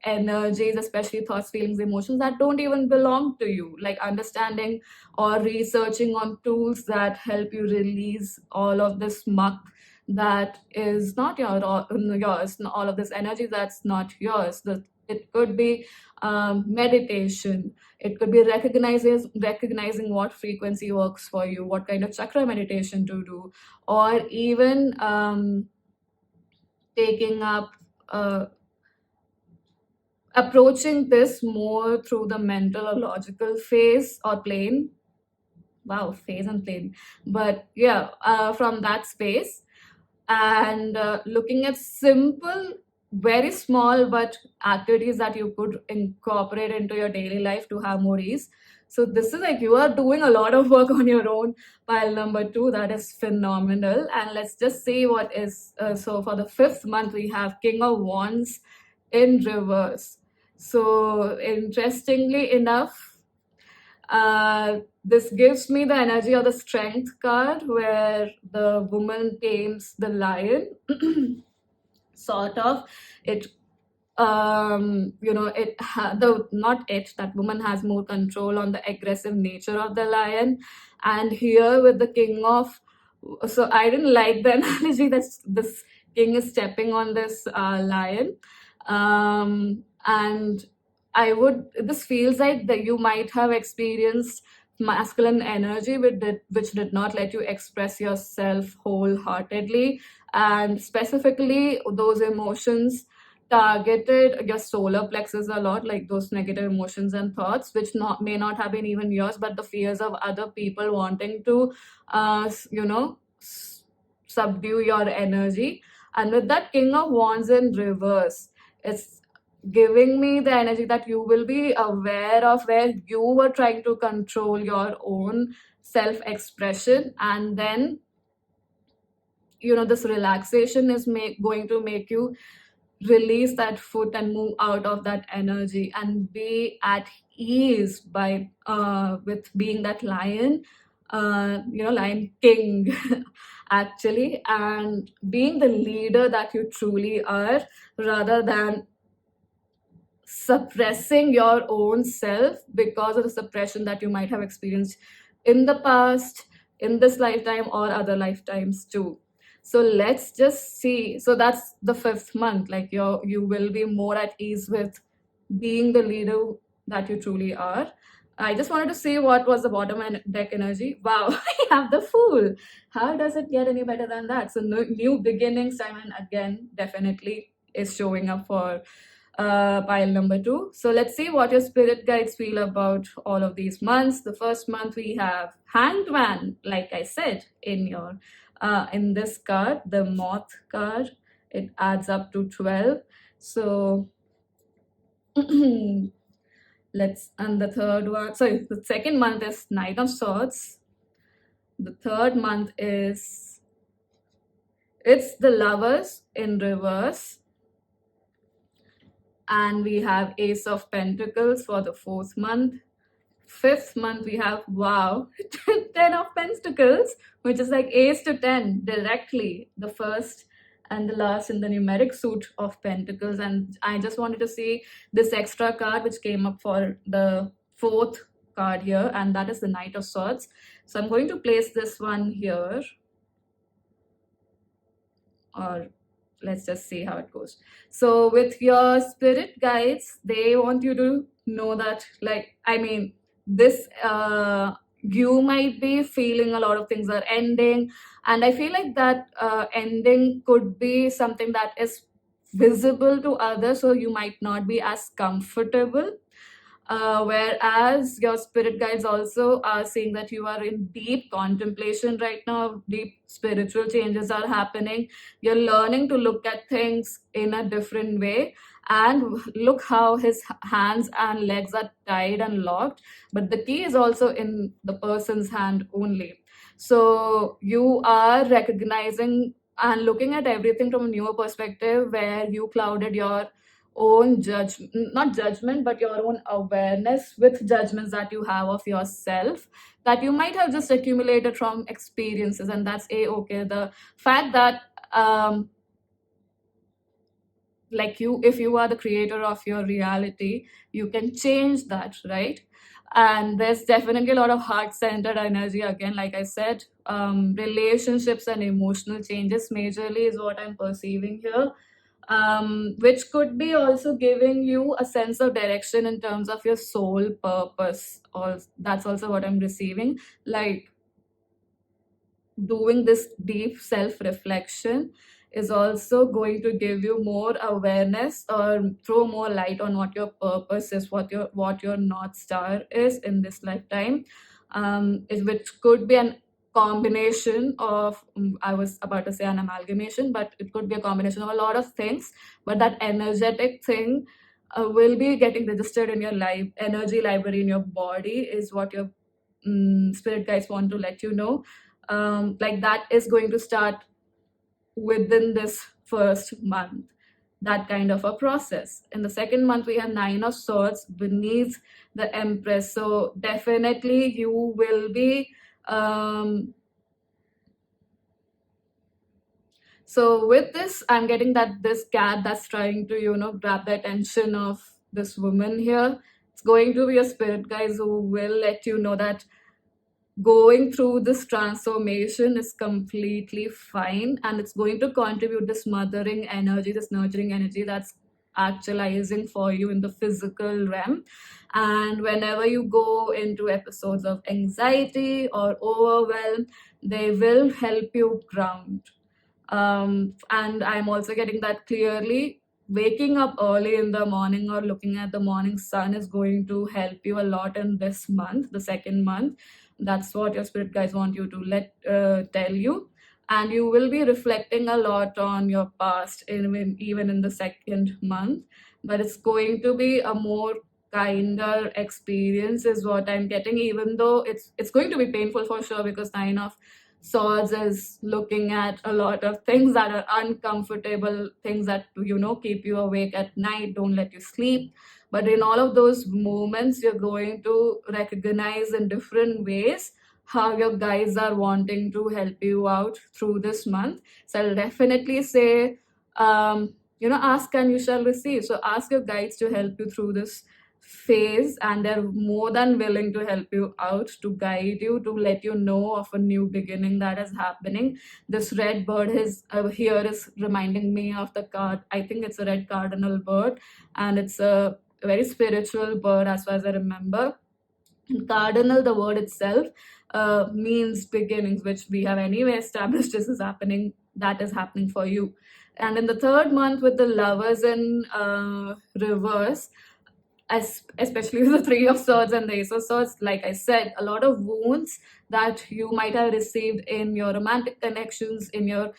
energies, especially thoughts, feelings, emotions that don't even belong to you, like understanding or researching on tools that help you release all of this muck that is not yours, all of this energy that's not yours, the It could be meditation. It could be recognizing what frequency works for you, what kind of chakra meditation to do, or even taking up uh, approaching this more through the mental or logical phase or plane. Wow, phase and plane. But yeah, from that space, and looking at simple, very small but activities that you could incorporate into your daily life to have more ease. So this is like you are doing a lot of work on your own. Pile number 2, that is phenomenal. And let's just see what is so for the 5th month we have King of Wands in reverse. So interestingly enough, this gives me the energy of the Strength card, where the woman tames the lion. Sort of. It the not it that woman has more control on the aggressive nature of the lion. And here with the king of, so I didn't like the analogy that this king is stepping on this lion. And this feels like that you might have experienced masculine energy which did not let you express yourself wholeheartedly, and specifically those emotions targeted your solar plexus a lot, like those negative emotions and thoughts which may not have been even yours, but the fears of other people wanting to subdue your energy. And with that King of Wands in reverse, it's giving me the energy that you will be aware of where you were trying to control your own self expression, and then this relaxation is going to make you release that foot and move out of that energy and be at ease by with being that lion, lion king actually, and being the leader that you truly are, rather than suppressing your own self because of the suppression that you might have experienced in the past, in this lifetime or other lifetimes too. So let's just see. So that's the 5th month, like you will be more at ease with being the leader that you truly are. I just wanted to see what was the bottom deck energy. Wow, I have the Fool. How does it get any better than that? So new beginnings time, and again definitely is showing up for pile number 2. So let's see what your spirit guides feel about all of these months. The first month we have Hanged Man, like I said, in this card, the Moth card. It adds up to 12. So and the third one, sorry, the second month is Knight of Swords. The third month it's the Lovers in reverse. And we have Ace of Pentacles for the 4th month. 5th month we have, wow, 10 of Pentacles, which is like Ace to 10 directly, the first and the last in the numeric suit of Pentacles. And I just wanted to see this extra card which came up for the 4th card here, and that is the Knight of Swords. So I'm going to place this one here, or let's just see how it goes. So with your spirit guides, they want you to know that, like, I mean, this you might be feeling a lot of things are ending, and I feel like that ending could be something that is visible to others, so you might not be as comfortable. Whereas your spirit guides also are saying that you are in deep contemplation right now, deep spiritual changes are happening. You're learning to look at things in a different way. And look how his hands and legs are tied and locked. But the key is also in the person's hand only. So you are recognizing and looking at everything from a newer perspective, where you clouded your own not judgment, but your own awareness with judgments that you have of yourself, that you might have just accumulated from experiences, and that's okay. The fact that like if you are the creator of your reality, you can change that, right? And there's definitely a lot of heart-centered energy again, like I said. Relationships and emotional changes majorly is what I'm perceiving here. which could be also giving you a sense of direction in terms of your soul purpose. Or that's also what I'm receiving. Like, doing this deep self reflection is also going to give you more awareness or throw more light on what your purpose is, what your north star is in this lifetime, which could be an combination of, I was about to say an amalgamation, but it could be a combination of a lot of things. But that energetic thing will be getting registered in your life energy library in your body, is what your spirit guides want to let you know. Like, that is going to start within this first month, that kind of a process. In the second month, we have Nine of Swords beneath the Empress. So definitely you will be so with this, I'm getting that this cat that's trying to, grab the attention of this woman here, it's going to be your spirit guides who will let you know that going through this transformation is completely fine, and it's going to contribute this mothering energy, this nurturing energy that's actualizing for you in the physical realm. And whenever you go into episodes of anxiety or overwhelm, they will help you ground. And I'm also getting that clearly waking up early in the morning or looking at the morning sun is going to help you a lot in this month, the second month. That's what your spirit guides want you to tell you. And you will be reflecting a lot on your past even in the second month, but it's going to be a more kinder experience is what I'm getting, even though it's going to be painful for sure, because Nine of Swords is looking at a lot of things that are uncomfortable, things that keep you awake at night, don't let you sleep. But in all of those moments, you're going to recognize in different ways how your guides are wanting to help you out through this month. So I'll definitely say, ask and you shall receive. So ask your guides to help you through this phase, and they're more than willing to help you out, to guide you, to let you know of a new beginning that is happening. This red bird is here is reminding me of the card. I think it's a red cardinal bird, and it's a very spiritual bird as far as I remember. And cardinal, the word itself, means beginnings, which we have anyway established this is happening, that is happening for you. And in the third month, with the Lovers in reverse, especially with the Three of Swords and the Ace of Swords, like I said, a lot of wounds that you might have received in your romantic connections, in your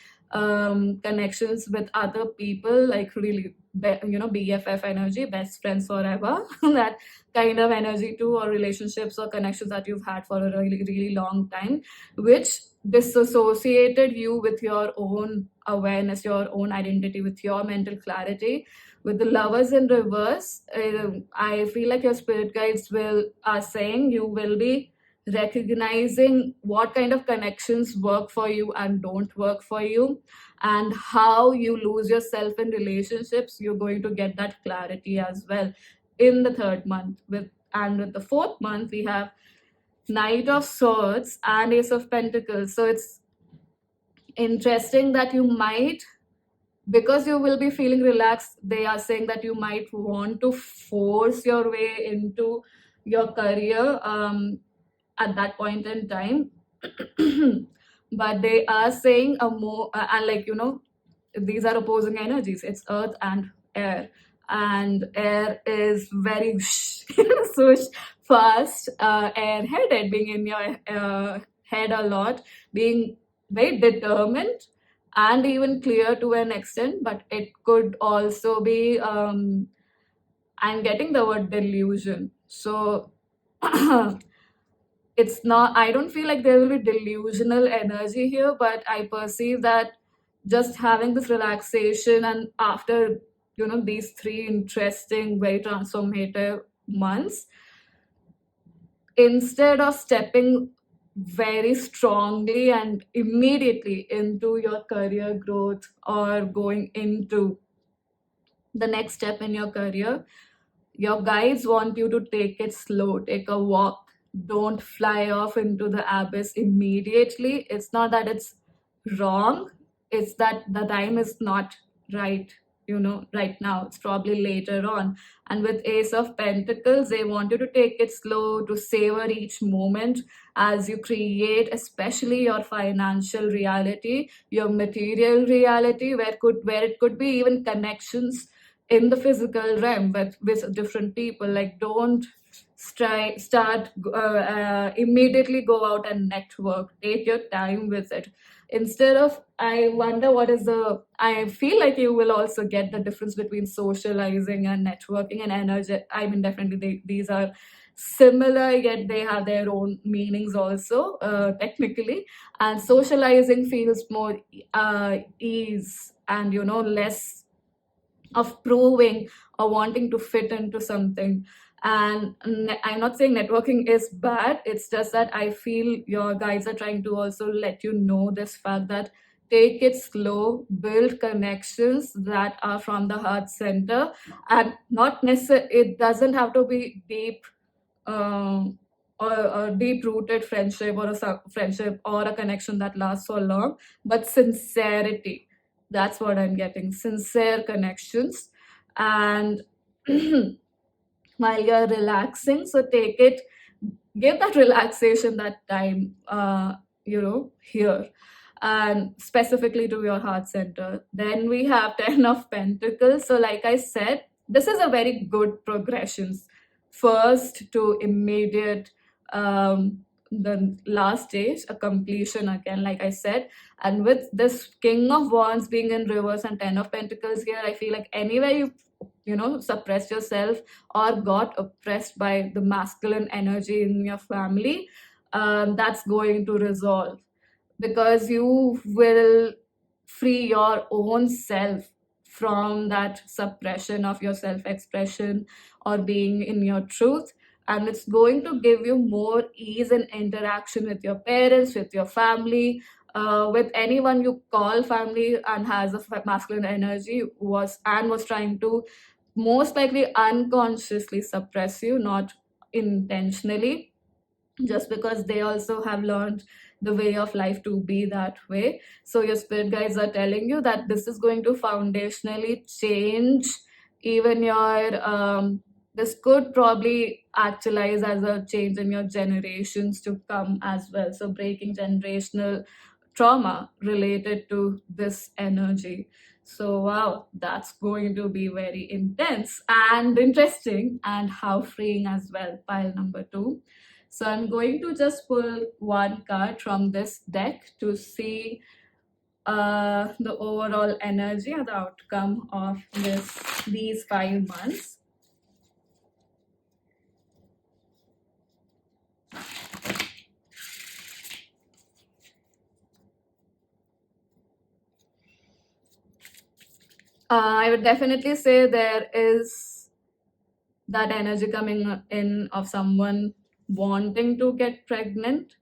connections with other people, like really, BFF energy, best friends forever, that kind of energy too, or relationships or connections that you've had for a really, really long time, which disassociated you with your own awareness, your own identity, with your mental clarity. With the Lovers in reverse, I feel like your spirit guides are saying you will be recognizing what kind of connections work for you and don't work for you, and how you lose yourself in relationships. You're going to get that clarity as well in the third month. With the fourth month, we have Knight of Swords and Ace of Pentacles. So it's interesting that you might, because you will be feeling relaxed, they are saying that you might want to force your way into your career at that point in time. But they are saying a more and, like, these are opposing energies. It's earth and air, and air is very swoosh fast, air headed, being in your head a lot, being very determined and even clear to an extent. But it could also be, I'm getting the word delusion. So it's not, I don't feel like there will be delusional energy here, but I perceive that just having this relaxation, and after these three interesting, very transformative months, instead of stepping very strongly and immediately into your career growth or going into the next step in your career, your guides want you to take it slow, take a walk. Don't fly off into the abyss immediately. It's not that it's wrong, it's that the time is not right. right now. It's probably later on. And with Ace of Pentacles, they want you to take it slow, to savor each moment as you create, especially your financial reality, your material reality, where it could be even connections in the physical realm with different people. Like, don't start immediately go out and network. Take your time with it. Instead of, I wonder what is the, I feel like you will also get the difference between socializing and networking and energy. I mean, definitely these are similar, yet they have their own meanings also, technically. And socializing feels more ease, and less of proving or wanting to fit into something. And I'm not saying networking is bad, it's just that I feel your guides are trying to also let you know this fact that take it slow, build connections that are from the heart center, and not necessarily, it doesn't have to be deep, um, or a deep rooted friendship, or friendship or a connection that lasts so long, but sincerity. That's what I'm getting, sincere connections. And while you're relaxing, so take it, give that relaxation that time, here, and specifically to your heart center. Then we have 10 of Pentacles. So like I said, this is a very good progression, first to immediate, the last stage, a completion again, like I said. And with this King of Wands being in reverse and 10 of Pentacles here, I feel like anywhere you suppress yourself or got oppressed by the masculine energy in your family, that's going to resolve, because you will free your own self from that suppression of your self expression or being in your truth. And it's going to give you more ease in interaction with your parents, with your family, with anyone you call family and has a masculine energy, was trying to most likely unconsciously suppress you, not intentionally, just because they also have learned the way of life to be that way. So your spirit guides are telling you that this is going to foundationally change even your, this could probably actualize as a change in your generations to come as well. So breaking generational trauma related to this energy. So, wow, that's going to be very intense and interesting, and how freeing as well. Pile number two. So, I'm going to just pull one card from this deck to see the overall energy and the outcome of these 5 months. I would definitely say there is that energy coming in of someone wanting to get pregnant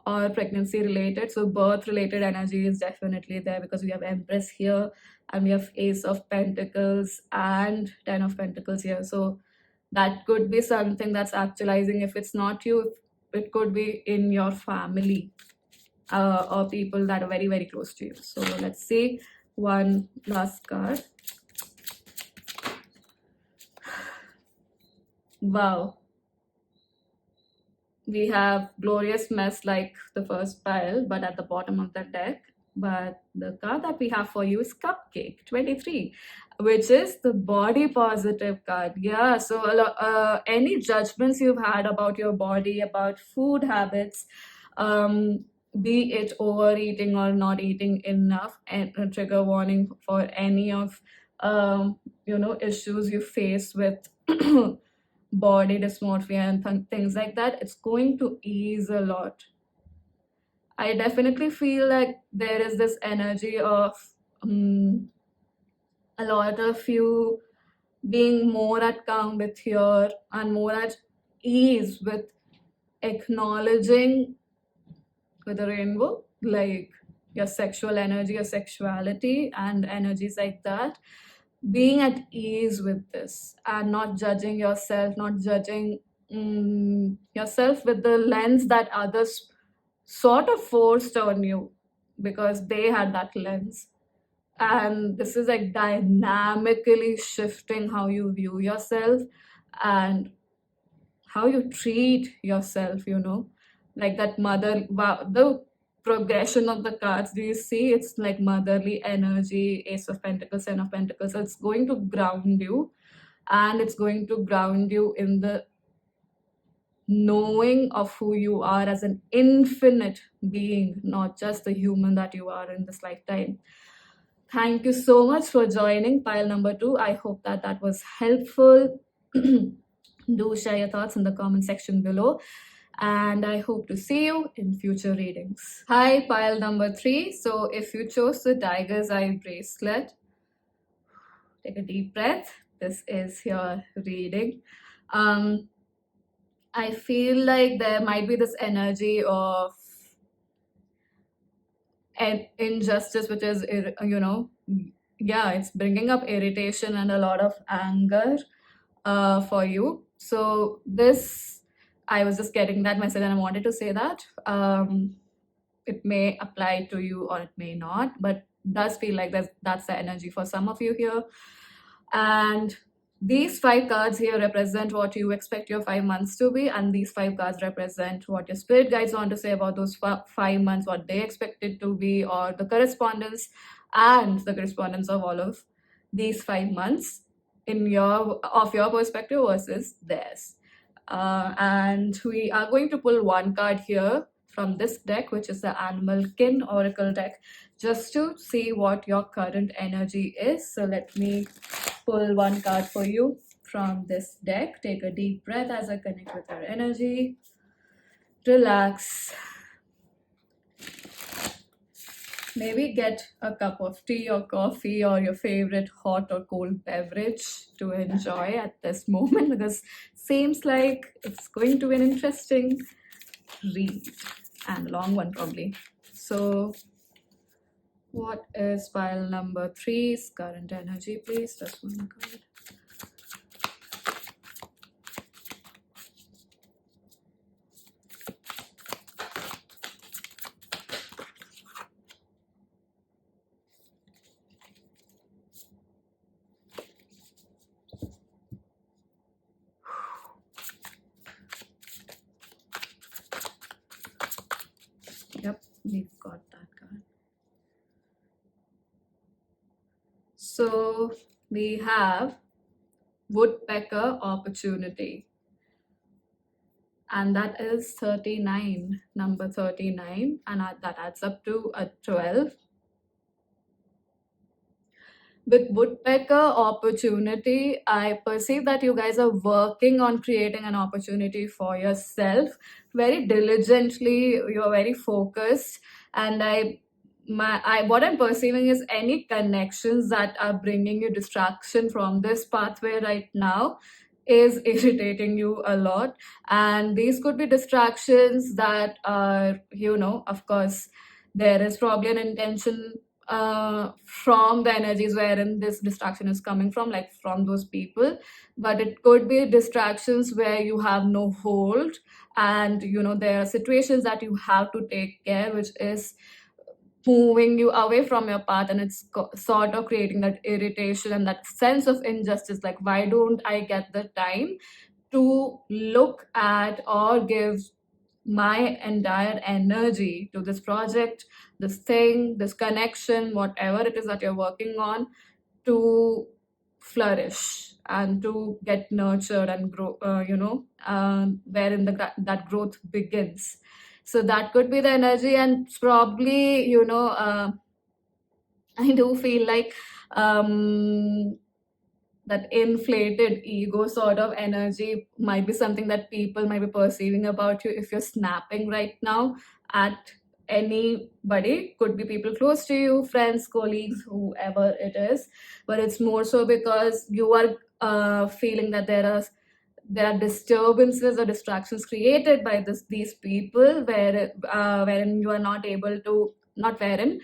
or pregnancy related. So birth related energy is definitely there, because we have Empress here and we have Ace of Pentacles and 10 of Pentacles here. So that could be something that's actualizing. If it's not you, it could be in your family, or people that are very, very close to you. So let's see one last card. Wow. We have Glorious Mess like the first pile, but at the bottom of the deck. But the card that we have for you is Cupcake 23, which is the body positive card. Yeah, so any judgments you've had about your body, about food habits, be it overeating or not eating enough, and a trigger warning for any of issues you face with body dysmorphia and things like that, it's going to ease a lot. I definitely feel like there is this energy of, a lot of you being more at calm with your and more at ease with acknowledging with the rainbow, like your sexual energy, your sexuality, and energies like that. Being at ease with this and not judging yourself, not judging yourself with the lens that others sort of forced on you because they had that lens. And this is like dynamically shifting how you view yourself and how you treat yourself, like that mother, wow, the progression of the cards, do you see? It's like motherly energy, Ace of Pentacles, Ten of Pentacles. It's going to ground you, and it's going to ground you in the knowing of who you are as an infinite being, not just the human that you are in this lifetime. Thank you so much for joining pile number 2. I hope that that was helpful. Do share your thoughts in the comment section below, and I hope to see you in future readings. Hi, pile number 3. So if you chose the tiger's eye bracelet, take a deep breath. This is your reading. I feel like there might be this energy of an injustice, which is, yeah, it's bringing up irritation and a lot of anger for you. So this, I was just getting that message and I wanted to say that. It may apply to you or it may not, but does feel like that's the energy for some of you here. And these 5 cards here represent what you expect your 5 months to be, and these 5 cards represent what your spirit guides want to say about those 5 months, what they expect it to be, or the correspondence of all of these 5 months in your perspective versus theirs. And we are going to pull one card here from this deck, which is the Animal Kin Oracle deck, just to see what your current energy is. So let me pull one card for you from this deck. Take a deep breath as I connect with your energy. Relax. Maybe get a cup of tea or coffee or your favorite hot or cold beverage to enjoy at this moment, because seems like it's going to be an interesting read and a long one probably. So what is pile number 3's current energy, please? Just one card. Yep, we've got that card. So we have woodpecker opportunity, and that is 39, number 39, and that adds up to a 12. With woodpecker opportunity, I perceive that you guys are working on creating an opportunity for yourself very diligently. You're very focused, and what I'm perceiving is any connections that are bringing you distraction from this pathway right now is irritating you a lot. And these could be distractions that are, of course, there is probably an intention from the energies wherein this distraction is coming from, like from those people. But it could be distractions where you have no hold, and there are situations that you have to take care, which is moving you away from your path, and it's sort of creating that irritation and that sense of injustice, like why don't I get the time to look at or give my entire energy to this project, this thing, this connection, whatever it is that you're working on, to flourish and to get nurtured and grow, wherein that growth begins. So that could be the energy, and probably, I do feel like that inflated ego sort of energy might be something that people might be perceiving about you if you're snapping right now at anybody. Could be people close to you, friends, colleagues, whoever it is. But it's more so because you are feeling that there are disturbances or distractions created by these people, wherein you are not able to, not wherein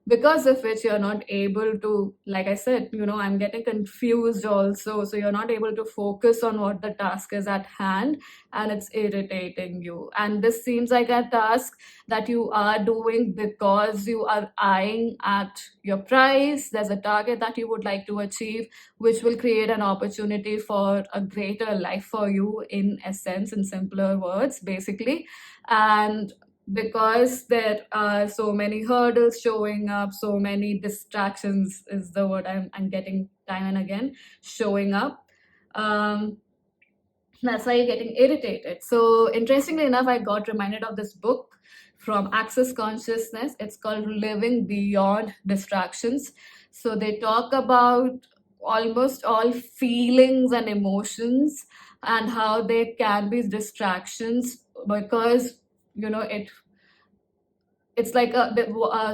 because of which you're not able to, like I said, I'm getting confused also, so you're not able to focus on what the task is at hand, and it's irritating you. And this seems like a task that you are doing because you are eyeing at your price. There's a target that you would like to achieve, which will create an opportunity for a greater life for you, in essence, in simpler words, basically. And because there are so many hurdles showing up, so many distractions is the word I'm getting time and again showing up. Um, that's why you're getting irritated. So, interestingly enough, I got reminded of this book from Access Consciousness. It's called Living Beyond Distractions. So, they talk about almost all feelings and emotions and how they can be distractions because it's like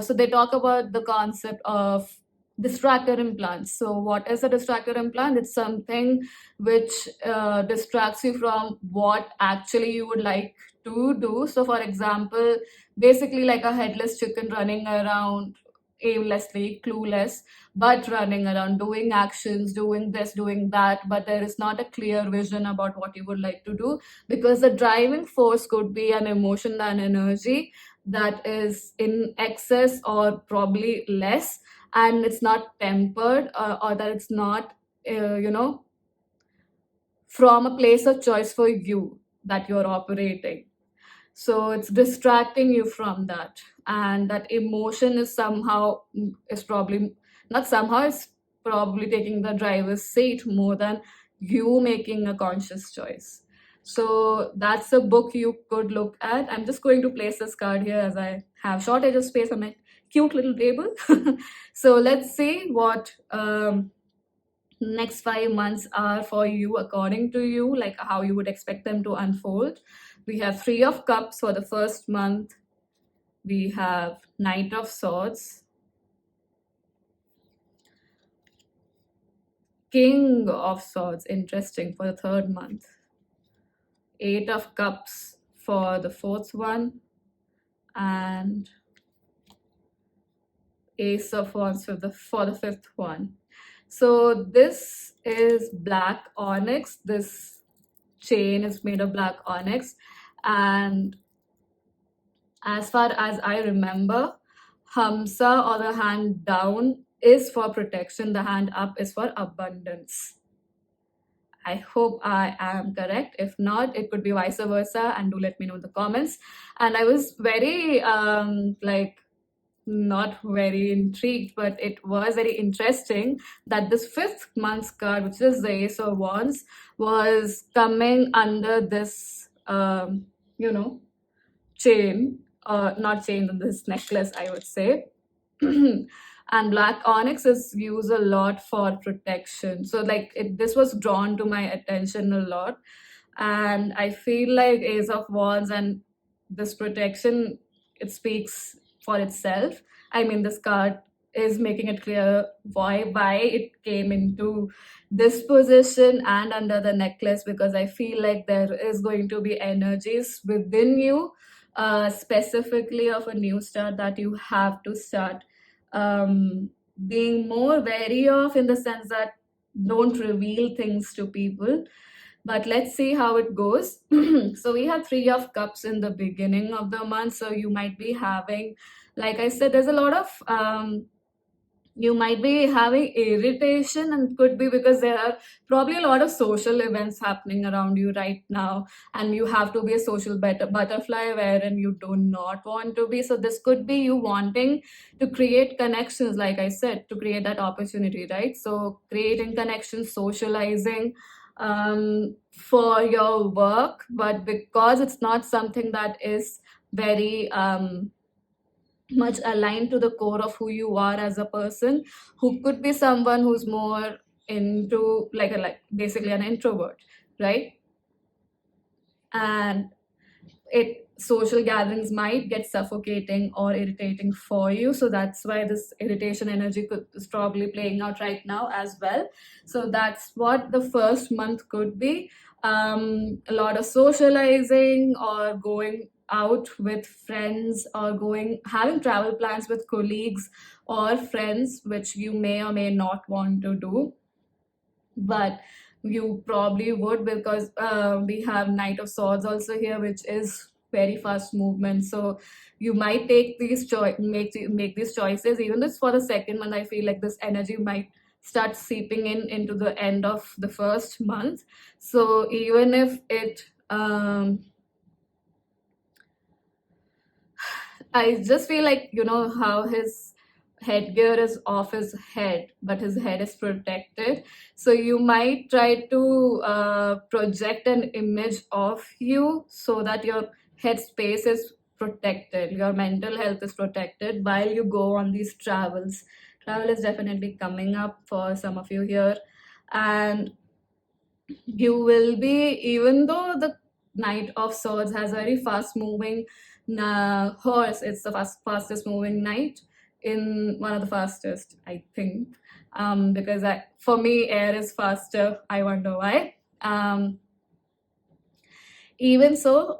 so they talk about the concept of distractor implants. So what is a distractor implant? It's something which distracts you from what actually you would like to do. So for example, basically like a headless chicken running around aimlessly, clueless, but running around doing actions, doing this, doing that, but there is not a clear vision about what you would like to do, because the driving force could be an emotion and energy that is in excess or probably less, and it's not tempered, or that it's not from a place of choice for you that you're operating. So it's distracting you from that, and that emotion is somehow is probably not somehow it's probably taking the driver's seat more than you making a conscious choice. So that's a book you could look at. I'm just going to place this card here as I have shortage of space on my cute little table. So let's see what next 5 months are for you according to you, like how you would expect them to unfold. We have Three of Cups for the first month. We have Knight of Swords, King of Swords, interesting, for the third month. Eight of Cups for the fourth one, and Ace of Wands for the fifth one. So this is black onyx. This chain is made of black onyx, and as far as I remember, Hamsa, or the hand down, is for protection, the hand up is for abundance. I hope I am correct. If not, it could be vice versa, and do let me know in the comments. And I was very not very intrigued, but it was very interesting that this fifth month's card, which is the Ace of Wands, was coming under this chain, not chain, on this necklace, I would say. And black onyx is used a lot for protection. So this was drawn to my attention a lot, and I feel like Ace of Wands and this protection, it speaks for itself. I mean, this card is making it clear why it came into this position and under the necklace, because I feel like there is going to be energies within you, specifically of a new start, that you have to start being more wary of, in the sense that don't reveal things to people. But let's see how it goes. So we have Three of Cups in the beginning of the month, so you might be having, like I said, there's a lot of you might be having irritation, and could be because there are probably a lot of social events happening around you right now, and you have to be a social butterfly wherein you do not want to be. So this could be you wanting to create connections, like I said, to create that opportunity, right? So creating connections, socializing for your work, but because it's not something that is very much aligned to the core of who you are as a person, who could be someone who's more into like basically an introvert, right? And social gatherings might get suffocating or irritating for you, so that's why this irritation energy is probably playing out right now as well. So that's what the first month could be. A lot of socializing or going out with friends or having travel plans with colleagues or friends, which you may or may not want to do, but you probably would, because we have Knight of Swords also here, which is very fast movement. So you might take make these choices. Even this for the second month, I feel like this energy might start seeping into the end of the first month. So even if it I just feel like, how his headgear is off his head, but his head is protected. So you might try to project an image of you so that your head space is protected, your mental health is protected while you go on these travels. Travel is definitely coming up for some of you here. And you will be, even though the Knight of Swords has a very fast moving horse, it's the fastest moving knight, in one of the fastest, I think, because for me air is faster. I wonder why. Even so,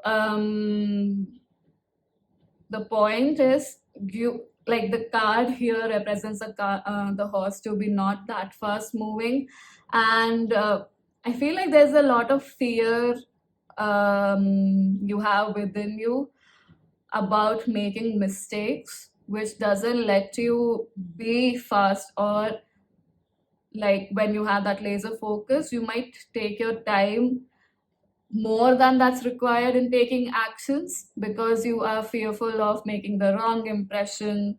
the point is, you like the card here represents the horse to be not that fast moving. And I feel like there's a lot of fear you have within you about making mistakes, which doesn't let you be fast. Or like when you have that laser focus, you might take your time more than that's required in taking actions, because you are fearful of making the wrong impression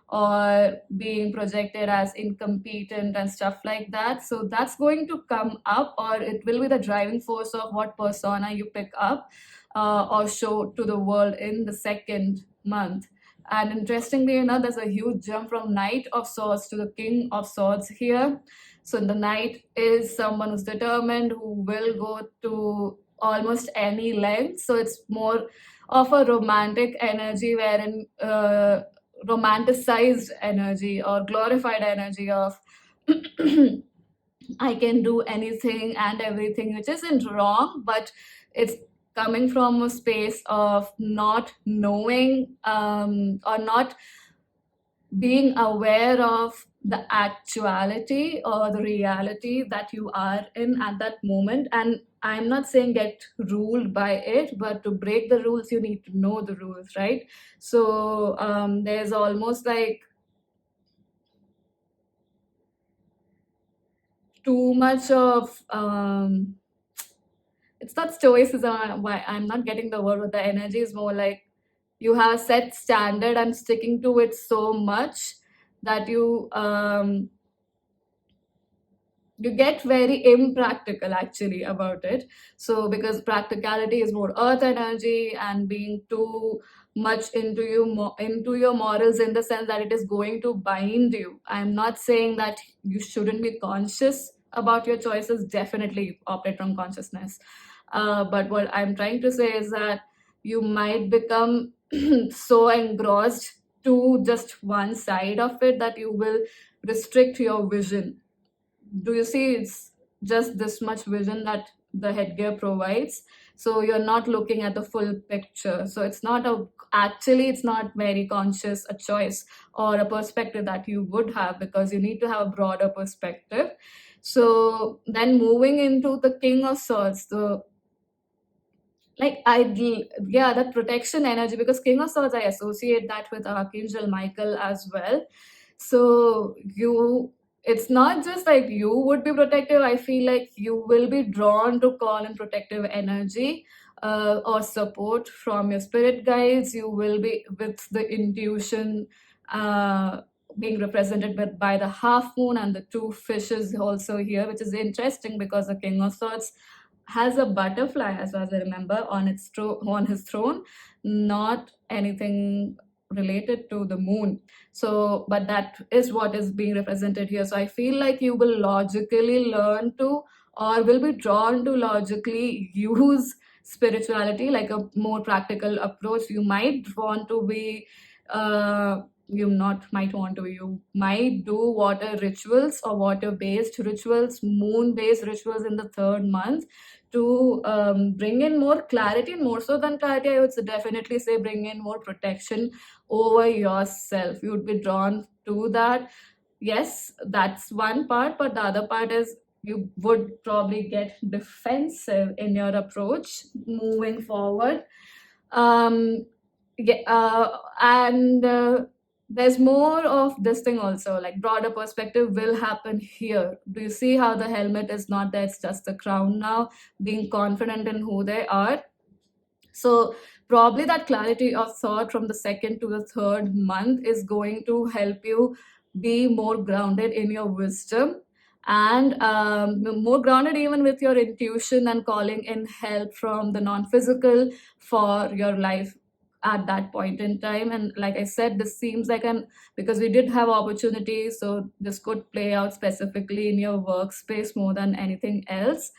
or being projected as incompetent and stuff like that. So that's going to come up, or it will be the driving force of what persona you pick up or show to the world in the second month. And interestingly enough, there's a huge jump from Knight of Swords to the King of Swords here. So the Knight is someone who's determined, who will go to almost any length. So it's more of a romantic energy, wherein romanticized energy or glorified energy of I can do anything and everything, which isn't wrong, but it's coming from a space of not knowing or not being aware of the actuality or the reality that you are in at that moment. And I'm not saying get ruled by it, but to break the rules, you need to know the rules, right? So there's almost like too much of it's not stoicism. Why I'm not getting the word, but the energy is more like you have a set standard and sticking to it so much that you get very impractical actually about it. So because practicality is more earth energy, and being too much into into your morals, in the sense that it is going to bind you. I'm not saying that you shouldn't be conscious about your choices. Definitely operate from consciousness, but what I'm trying to say is that you might become so engrossed to just one side of it that you will restrict your vision. Do you see? It's just this much vision that the headgear provides, so you're not looking at the full picture. So it's not very conscious a choice or a perspective that you would have, because you need to have a broader perspective. So then moving into the King of Swords, that protection energy, because King of Swords, I associate that with Archangel Michael as well. So it's not just like you would be protective. I feel like you will be drawn to call in protective energy or support from your spirit guides. You will be with the intuition being represented by the half moon and the two fishes also here, which is interesting because the King of Swords has a butterfly, as far as I remember, on his throne, not anything related to the moon. So, but that is what is being represented here. So I feel like you will logically learn to, or will be drawn to logically use spirituality, like a more practical approach. You might want to be you not might want to, you might do water rituals or water based rituals, moon based rituals in the third month to bring in more clarity. And more so than clarity, I would definitely say bring in more protection over yourself. You would be drawn to that. Yes, that's one part, but the other part is you would probably get defensive in your approach moving forward. um yeah, and there's more of this thing also, like broader perspective will happen here. Do you see how the helmet is not there, it's just the crown now, being confident in who they are. So probably that clarity of thought from the second to the third month is going to help you be more grounded in your wisdom, and more grounded even with your intuition and calling in help from the non-physical for your life at that point in time. And like I said, this seems like an, because we did have opportunities, so this could play out specifically in your workspace more than anything else.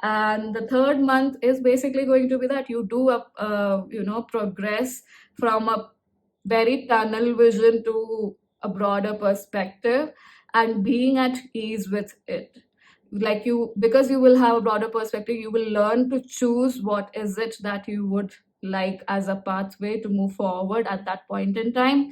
And the third month is basically going to be that you do progress from a very tunnel vision to a broader perspective and being at ease with it. Like you, because you will have a broader perspective, you will learn to choose what is it that you would like as a pathway to move forward at that point in time,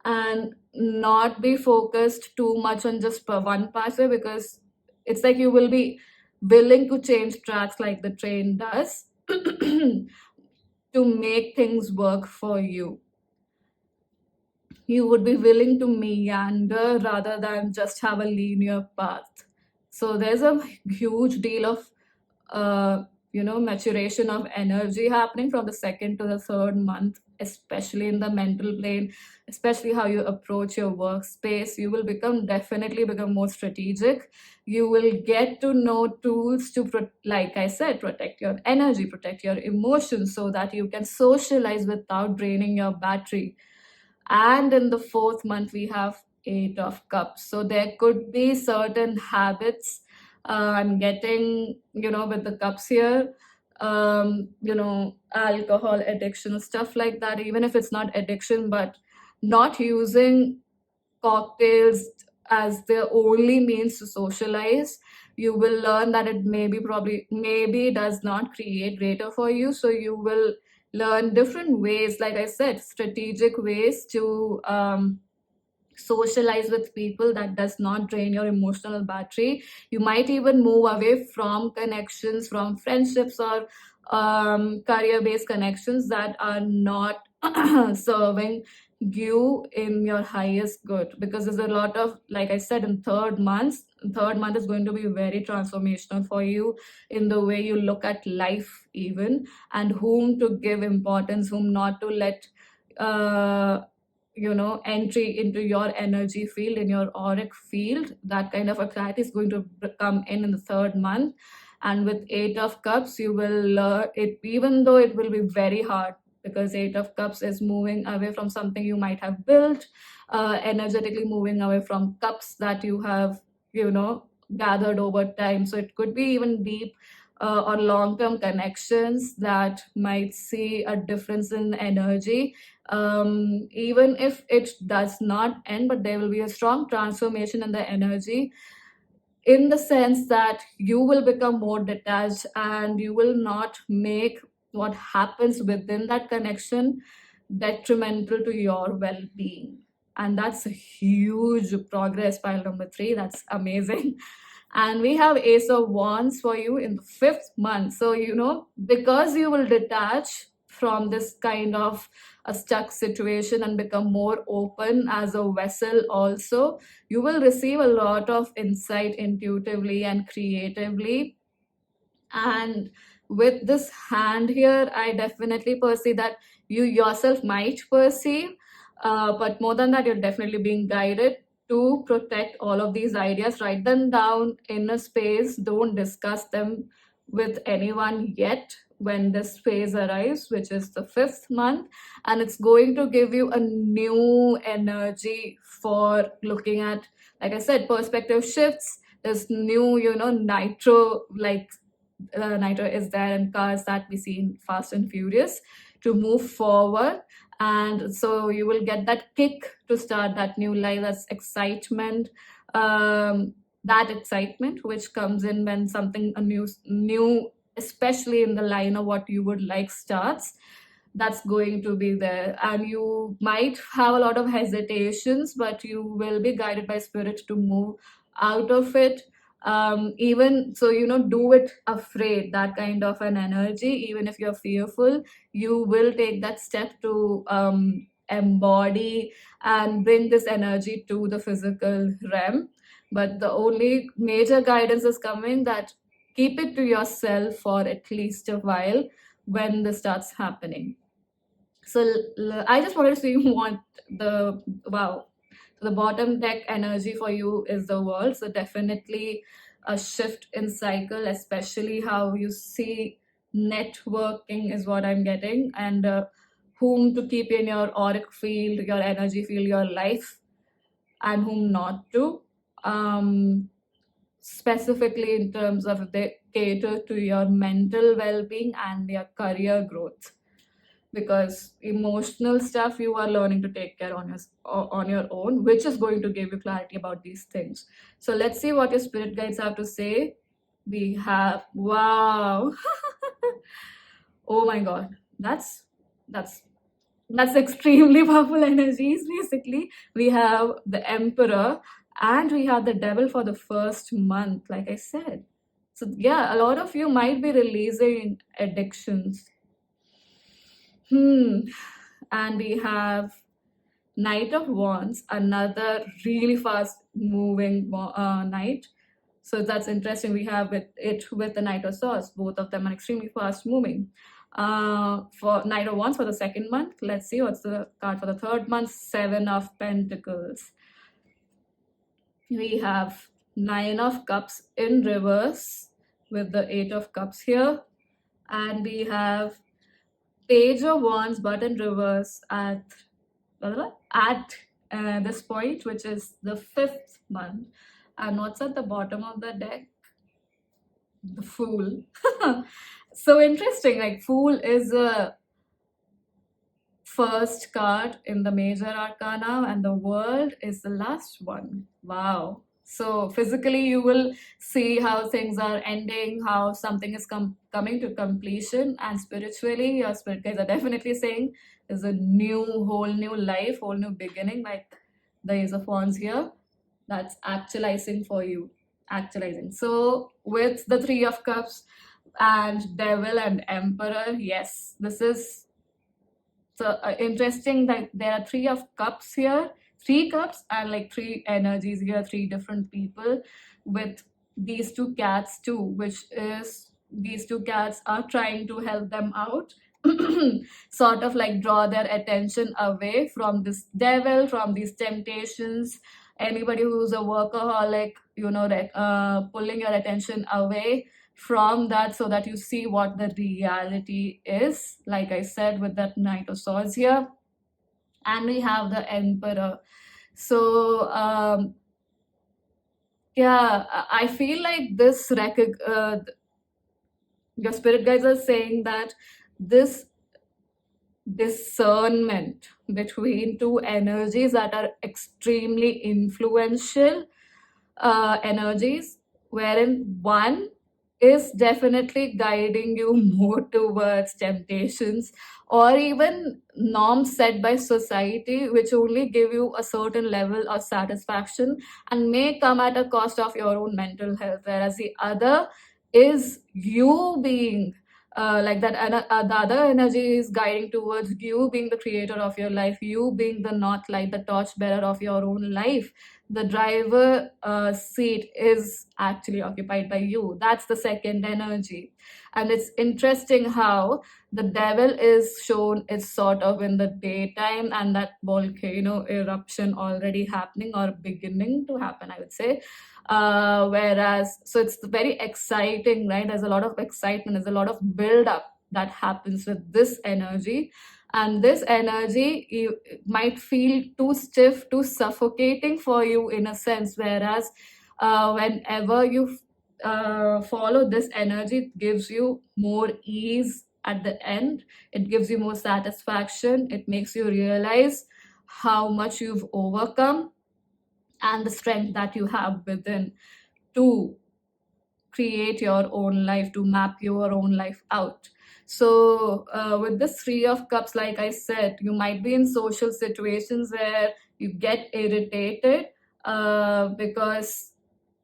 and not be focused too much on just one pathway, because it's like you will be willing to change tracks like the train does to make things work for you. You would be willing to meander rather than just have a linear path. So there's a huge deal of maturation of energy happening from the second to the third month, especially in the mental plane, especially how you approach your workspace. You will definitely become more strategic. You will get to know tools to, like I said, protect your energy, protect your emotions, so that you can socialize without draining your battery. And in the fourth month, we have Eight of Cups. So there could be certain habits. I'm getting, with the cups here, alcohol addiction, stuff like that, even if it's not addiction, but not using cocktails as the only means to socialize. You will learn that it maybe does not create greater for you. So you will learn different ways, like I said, strategic ways to socialize with people that does not drain your emotional battery. You might even move away from connections, from friendships or career based connections that are not serving you in your highest good, because there's a lot of, like I said, in third month is going to be very transformational for you in the way you look at life even, and whom to give importance, whom not to let uh, entry into your energy field, in your auric field. That kind of a clarity is going to come in the third month. And with Eight of Cups, you will learn it, even though it will be very hard, because Eight of Cups is moving away from something you might have built, energetically moving away from cups that you have gathered over time. So it could be even deep or long-term connections that might see a difference in energy, even if it does not end, but there will be a strong transformation in the energy, in the sense that you will become more detached and you will not make what happens within that connection detrimental to your well-being. And that's a huge progress, pile number 3. That's amazing. And we have Ace of Wands for you in the fifth month. So because you will detach from this kind of a stuck situation and become more open as a vessel also, you will receive a lot of insight intuitively and creatively. And with this hand here, I definitely perceive that you yourself might perceive, but more than that, you're definitely being guided to protect all of these ideas. Write them down in a space. Don't discuss them with anyone yet when this phase arrives, which is the fifth month. And it's going to give you a new energy for looking at, like I said, perspective shifts. There's new, nitro, like nitro is there in cars that we see in Fast and Furious, to move forward. And so you will get that kick to start that new life. That's excitement. um, that excitement which comes in when something a new, especially in the line of what you would like, starts. That's going to be there, and you might have a lot of hesitations, but you will be guided by spirit to move out of it. Even so, do it afraid, that kind of an energy. Even if you're fearful, you will take that step to embody and bring this energy to the physical realm. But the only major guidance is coming that keep it to yourself for at least a while when this starts happening. So I just wanted to see what the wow. So the bottom deck energy for you is the world. So definitely a shift in cycle, especially how you see networking is what I'm getting, and whom to keep in your auric field, your energy field, your life, and whom not to. Specifically in terms of they cater to your mental well-being and your career growth, because emotional stuff you are learning to take care on your own, which is going to give you clarity about these things. So let's see what your spirit guides have to say. We have, wow. Oh my god, that's that's extremely powerful energies. Basically, we have the emperor and we have the devil for the first month, like I said. So yeah, a lot of you might be releasing addictions. And we have Knight of Wands, another really fast moving knight. So that's interesting. We have with the Knight of Swords. Both of them are extremely fast moving. For Knight of Wands for the second month, let's see what's the card for the third month. Seven of Pentacles. We have Nine of Cups in reverse with the Eight of Cups here. And we have Page of Wands but in reverse at this point, which is the fifth month. And what's at the bottom of the deck? The Fool. So interesting. Like, Fool is a first card in the major arcana, and the World is the last one. Wow. So physically, you will see how things are ending, how something is coming to completion, and spiritually, your spirit guides are definitely saying there's a whole new life, whole new beginning, like the Ace of Wands here, that's actualizing for you. Actualizing. So with the Three of Cups and Devil and Emperor, yes, this is so interesting that there are Three of Cups here, three cups, and like three energies here, three different people with these two cats too, which is these two cats are trying to help them out. Sort of like draw their attention away from this devil, from these temptations. Anybody who's a workaholic, pulling your attention away from that so that you see what the reality is, like I said, with that Knight of Swords here. And we have the Emperor. So yeah, I feel like this your spirit guides are saying that this discernment between two energies that are extremely influential energies, wherein one is definitely guiding you more towards temptations or even norms set by society, which only give you a certain level of satisfaction and may come at a cost of your own mental health, whereas the other is you being like that. And the other energy is guiding towards you being the creator of your life, you being the not light, the torch bearer of your own life. The driver seat is actually occupied by you. That's the second energy. And it's interesting how the devil is shown is sort of in the daytime, and that volcano eruption already happening or beginning to happen, I would say. Whereas, so it's very exciting, right? There's a lot of excitement, there's a lot of build up that happens with this energy. And this energy, you might feel too stiff, too suffocating for you in a sense, whereas whenever you follow this energy, it gives you more ease at the end. It gives you more satisfaction. It makes you realize how much you've overcome and the strength that you have within to create your own life, to map your own life out. So, with this Three of Cups, like I said, you might be in social situations where you get irritated because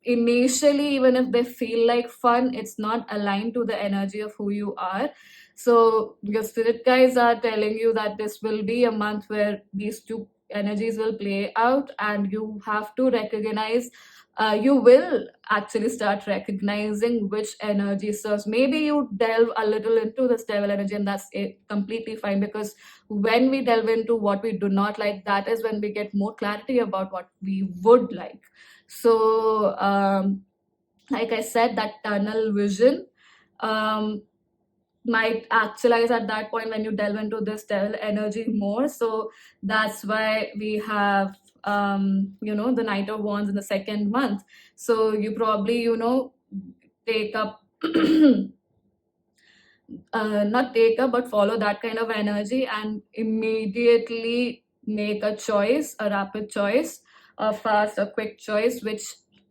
initially, even if they feel like fun, it's not aligned to the energy of who you are. So your spirit guides are telling you that this will be a month where these two energies will play out, and you have to recognize, you will actually start recognizing which energy serves. Maybe you delve a little into this devil energy, and that's it, completely fine, because when we delve into what we do not like, that is when we get more clarity about what we would like. So, like I said, that tunnel vision might actualize at that point when you delve into this devil energy more. So that's why we have, the Knight of Wands in the second month. So you probably, take up not take up, but follow that kind of energy and immediately make a choice, a rapid choice, a fast, a quick choice, which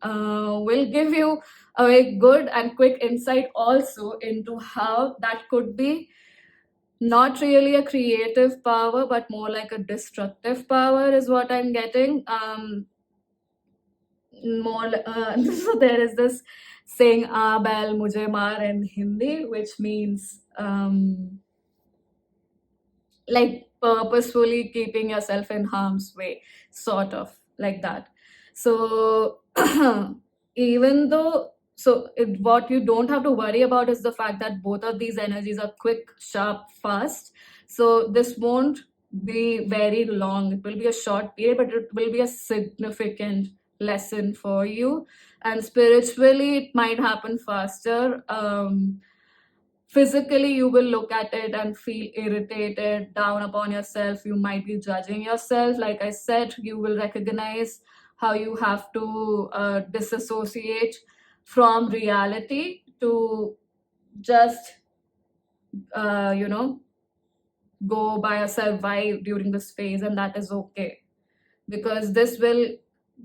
will give you a very good and quick insight also into how that could be not really a creative power, but more like a destructive power, is what I'm getting. So there is this saying "Bel mujhe maar" in Hindi, which means like purposefully keeping yourself in harm's way, sort of like that. So even though, what you don't have to worry about is the fact that both of these energies are quick, sharp, fast. So this won't be very long. It will be a short period, but it will be a significant lesson for you. And spiritually, it might happen faster. Physically, you will look at it and feel irritated, down upon yourself. You might be judging yourself. Like I said, you will recognize how you have to disassociate from reality to just, go by yourself vibe during this phase, and that is okay, because this will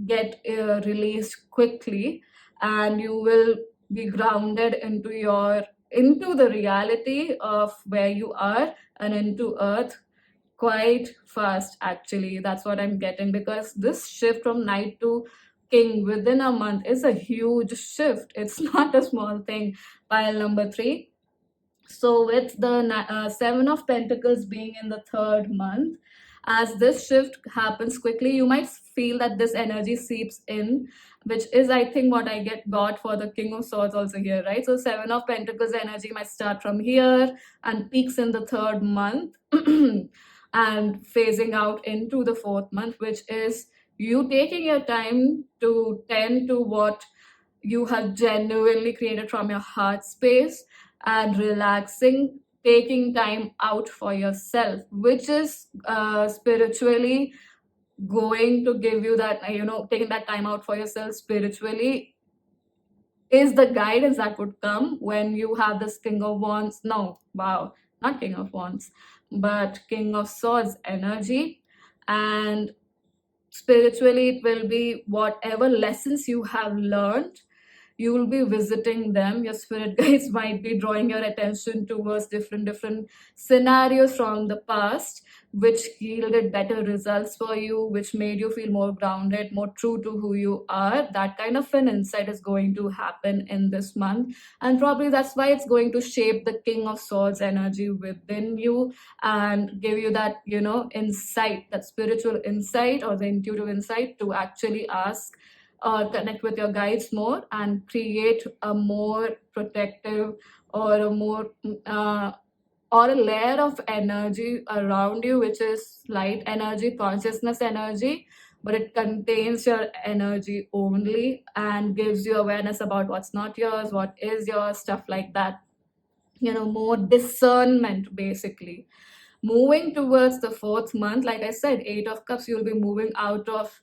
get released quickly, and you will be grounded into the reality of where you are and into earth quite fast. Actually, that's what I'm getting, because this shift from Knight to King within a month is a huge shift. It's not a small thing. Pile number 3. So with the Seven of Pentacles being in the third month, as this shift happens quickly, you might feel that this energy seeps in, which is, I think, what I got for the King of Swords also here, right? So Seven of Pentacles energy might start from here and peaks in the third month and phasing out into the fourth month, which is you taking your time to tend to what you have genuinely created from your heart space and relaxing, taking time out for yourself, which is spiritually going to give you that, taking that time out for yourself spiritually is the guidance that would come when you have this King of Wands. No, wow, not King of Wands, but King of Swords energy. And spiritually, it will be whatever lessons you have learned, you will be visiting them. Your spirit guides might be drawing your attention towards different scenarios from the past, which yielded better results for you, which made you feel more grounded, more true to who you are. That kind of an insight is going to happen in this month, and probably that's why it's going to shape the King of Swords energy within you and give you that, insight, that spiritual insight or the intuitive insight to actually ask or connect with your guides more and create a more protective or a more or a layer of energy around you, which is light energy, consciousness energy, but it contains your energy only and gives you awareness about what's not yours, what is yours, stuff like that. More discernment, basically. Moving towards the fourth month, like I said, 8 of Cups, you'll be moving out of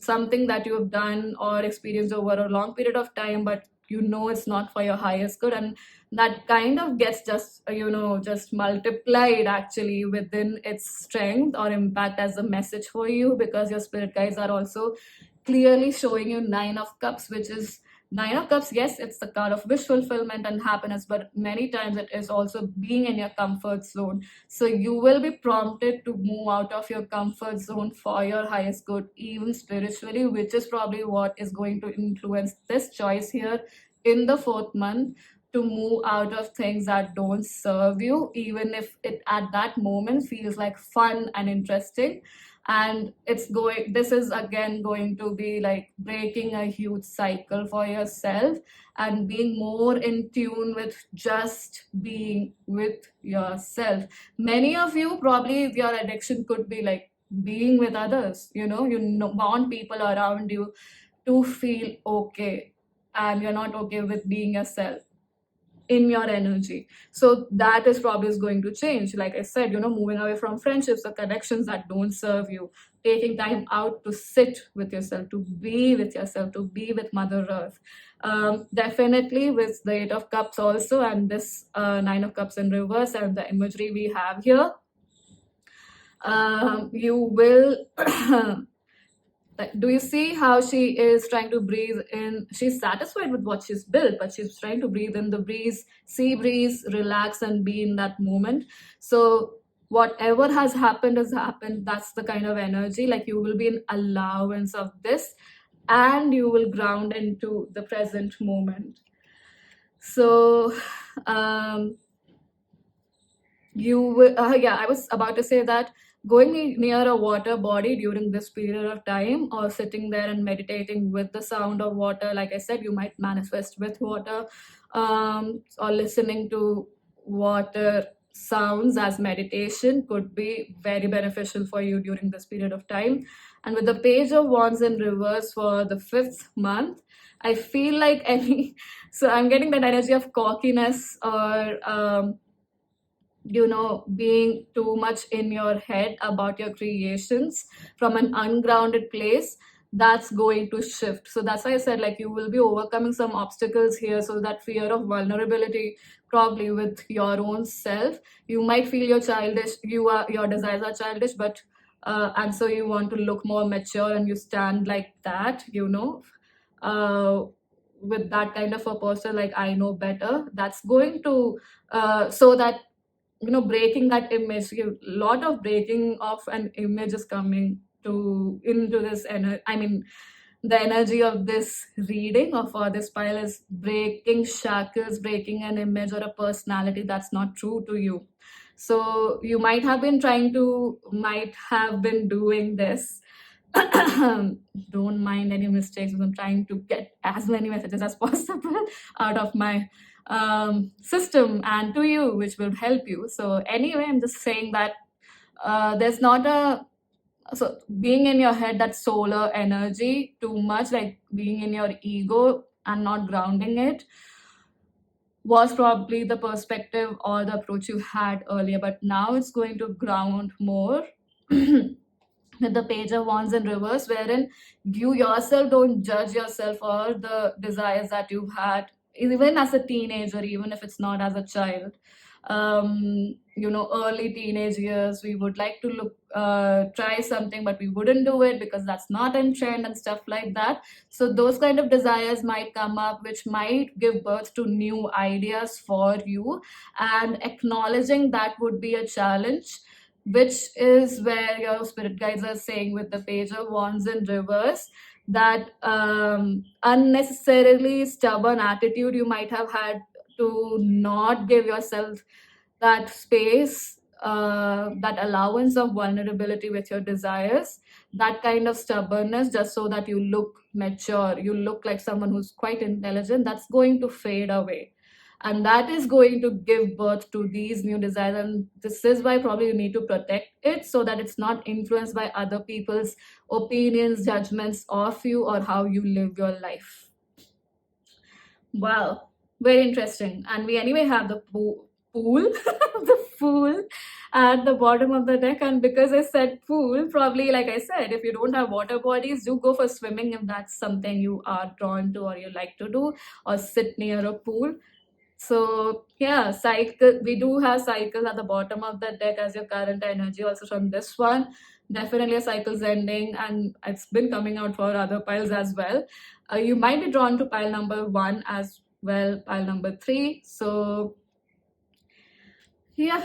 something that you have done or experienced over a long period of time, but you know it's not for your highest good, and that kind of gets just just multiplied actually within its strength or impact as a message for you, because your spirit guides are also clearly showing you nine of cups, which is nine of cups. Yes, it's the card of wish fulfillment and happiness, but many times it is also being in your comfort zone. So you will be prompted to move out of your comfort zone for your highest good, even spiritually, which is probably what is going to influence this choice here in the fourth month, to move out of things that don't serve you, even if it at that moment feels like fun and interesting. And this is again going to be like breaking a huge cycle for yourself and being more in tune with just being with yourself. Many of you, probably your addiction could be like being with others. Want people around you to feel okay, and you're not okay with being yourself in your energy. So that is probably is going to change. Like I said, moving away from friendships or connections that don't serve you, taking time out to sit with yourself, to be with yourself, to be with Mother Earth. Definitely with the Eight of Cups also, and this Nine of Cups in reverse, and the imagery we have here, you will do you see how she is trying to breathe in? She's satisfied with what she's built, but she's trying to breathe in the breeze, sea breeze, relax and be in that moment. So whatever has happened has happened. That's the kind of energy. Like, you will be in allowance of this, and you will ground into the present moment. So you will yeah, I was about to say that going near a water body during this period of time, or sitting there and meditating with the sound of water, like I said, you might manifest with water, or listening to water sounds as meditation could be very beneficial for you during this period of time. And with the Page of Wands in reverse for the fifth month, I feel like any so I'm getting that energy of cockiness, or being too much in your head about your creations from an ungrounded place. That's going to shift. So that's why I said, like, you will be overcoming some obstacles here. So that fear of vulnerability, probably with your own self, you might feel you're childish, your desires are childish, but and so you want to look more mature, and you stand like that, uh, with that kind of a person, like, I know better. That's going to so that breaking that image, a lot of breaking of an image is coming to into this energy. I mean, the energy of this reading of this pile is breaking shackles, breaking an image or a personality that's not true to you. So you might have been doing this. Don't mind any mistakes, because I'm trying to get as many messages as possible out of my system and to you, which will help you. So anyway, I'm just saying that there's not a so being in your head, that solar energy too much, like being in your ego and not grounding it, was probably the perspective or the approach you had earlier, but now it's going to ground more. With the Page of Wands in reverse, wherein you yourself don't judge yourself or the desires that you've had, even as a teenager, even if it's not as a child. Early teenage years, we would like to try something, but we wouldn't do it because that's not in trend and stuff like that. So those kind of desires might come up, which might give birth to new ideas for you, and acknowledging that would be a challenge, which is where your spirit guides are saying with the Page of Wands in reverse, that unnecessarily stubborn attitude you might have had, to not give yourself that space, that allowance of vulnerability with your desires, that kind of stubbornness, just so that you look mature, you look like someone who's quite intelligent, that's going to fade away. And that is going to give birth to these new desires. And this is why probably you need to protect it, so that it's not influenced by other people's opinions, judgments of you, or how you live your life. Wow, very interesting. And we anyway have the Fool, the Fool at the bottom of the deck. And because I said pool, probably like I said, if you don't have water bodies, do go for swimming if that's something you are drawn to or you like to do, or sit near a pool. So yeah, cycle. We do have cycles at the bottom of the deck as your current energy. Also from this one, definitely a cycle's ending, and it's been coming out for other piles as well. You might be drawn to pile number 1 as well, pile number 3. So yeah,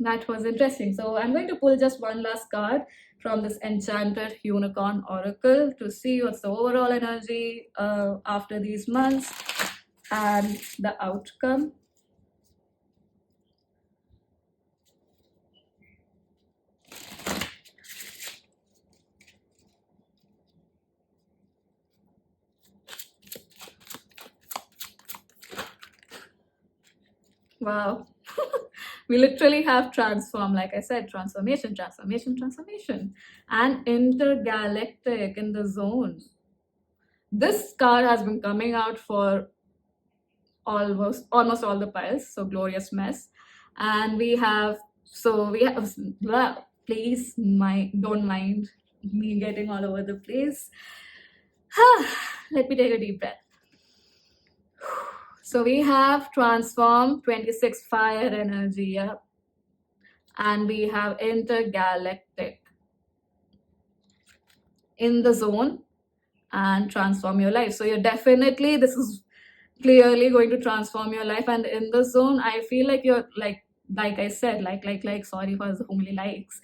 that was interesting. So I'm going to pull just one last card from this Enchanted Unicorn Oracle to see what's the overall energy after these months and the outcome. Wow. We literally have transform, like I said, transformation, transformation, transformation, and intergalactic in the zone. This card has been coming out for almost all the piles, so glorious mess. And we have blah, please don't mind me getting all over the place. Let me take a deep breath. So we have transform 26 fire energy, yeah, and we have intergalactic in the zone and transform your life. So you're definitely, this is clearly going to transform your life. And in the zone, I feel like you're like I said, sorry for so many likes,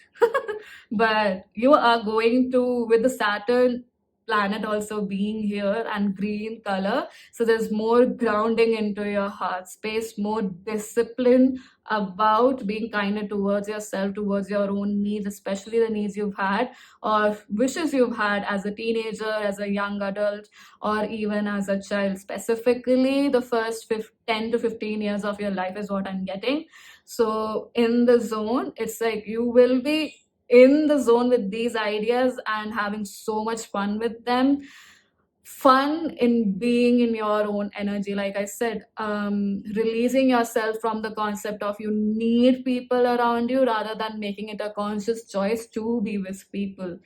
but you are going to, with the Saturn planet also being here and green color, so there's more grounding into your heart space, more discipline about being kinder towards yourself, towards your own needs, especially the needs you've had or wishes you've had as a teenager, as a young adult, or even as a child. Specifically the first 10 to 15 years of your life is what I'm getting. So in the zone, it's like you will be in the zone with these ideas and having so much fun with them. Fun in being in your own energy, like I said, releasing yourself from the concept of you need people around you, rather than making it a conscious choice to be with people.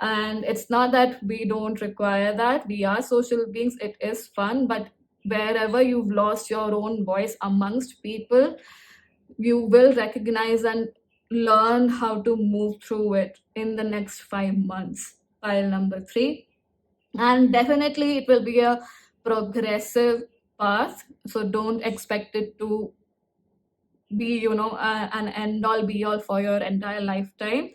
And it's not that we don't require that, we are social beings, it is fun, but wherever you've lost your own voice amongst people, you will recognize and learn how to move through it in the next 5 months, pile number 3. And definitely it will be a progressive path, so don't expect it to be an end all be all for your entire lifetime.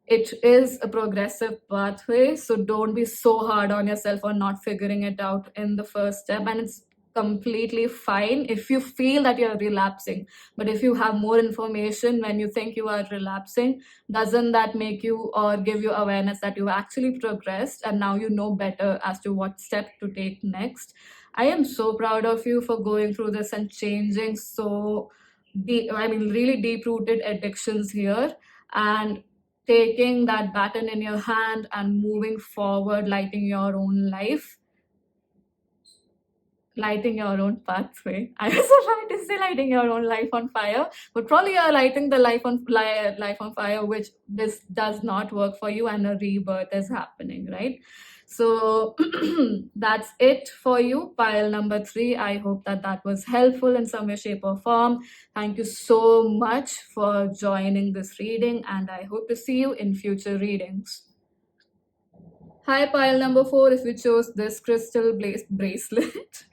It is a progressive pathway, so don't be so hard on yourself for not figuring it out in the first step. And it's completely fine if you feel that you're relapsing, but if you have more information when you think you are relapsing, doesn't that make you or give you awareness that you actually progressed and now you know better as to what step to take next. I am so proud of you for going through this and changing so really deep rooted addictions here, and taking that baton in your hand and moving forward, lighting your own life, lighting your own pathway. I was about to say lighting your own life on fire, but probably you're lighting the life on fire, which this does not work for you, and a rebirth is happening, right? So that's it for you, pile number 3. I hope that was helpful in some way, shape, or form. Thank you so much for joining this reading, and I hope to see you in future readings. Hi, pile number 4, if you chose this crystal bracelet,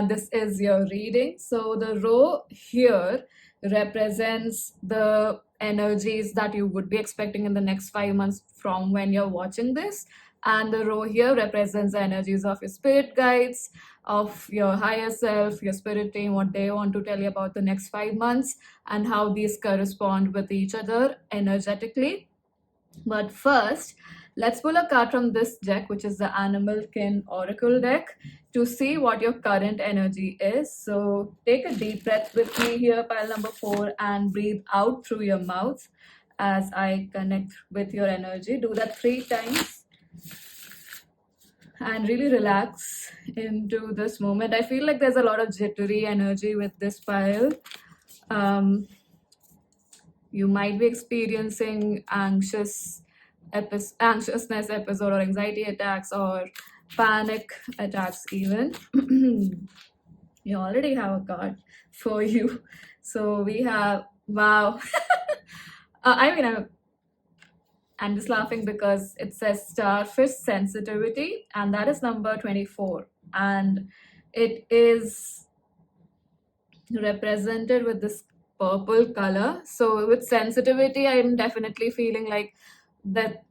this is your reading. So the row here represents the energies that you would be expecting in the next 5 months from when you're watching this. And the row here represents the energies of your spirit guides, of your higher self, your spirit team, what they want to tell you about the next 5 months, and how these correspond with each other energetically. But first, let's pull a card from this deck, which is the Animal Kin Oracle deck, to see what your current energy is. So take a deep breath with me here, pile number 4, and breathe out through your mouth as I connect with your energy. Do that 3 times and really relax into this moment. I feel like there's a lot of jittery energy with this pile. Um, you might be experiencing anxiousness episode or anxiety attacks or panic attacks even. You already have a card for you. So we have, wow. I mean, I'm just laughing because it says starfish sensitivity, and that is number 24. And it is represented with this purple color. So with sensitivity, I'm definitely feeling like that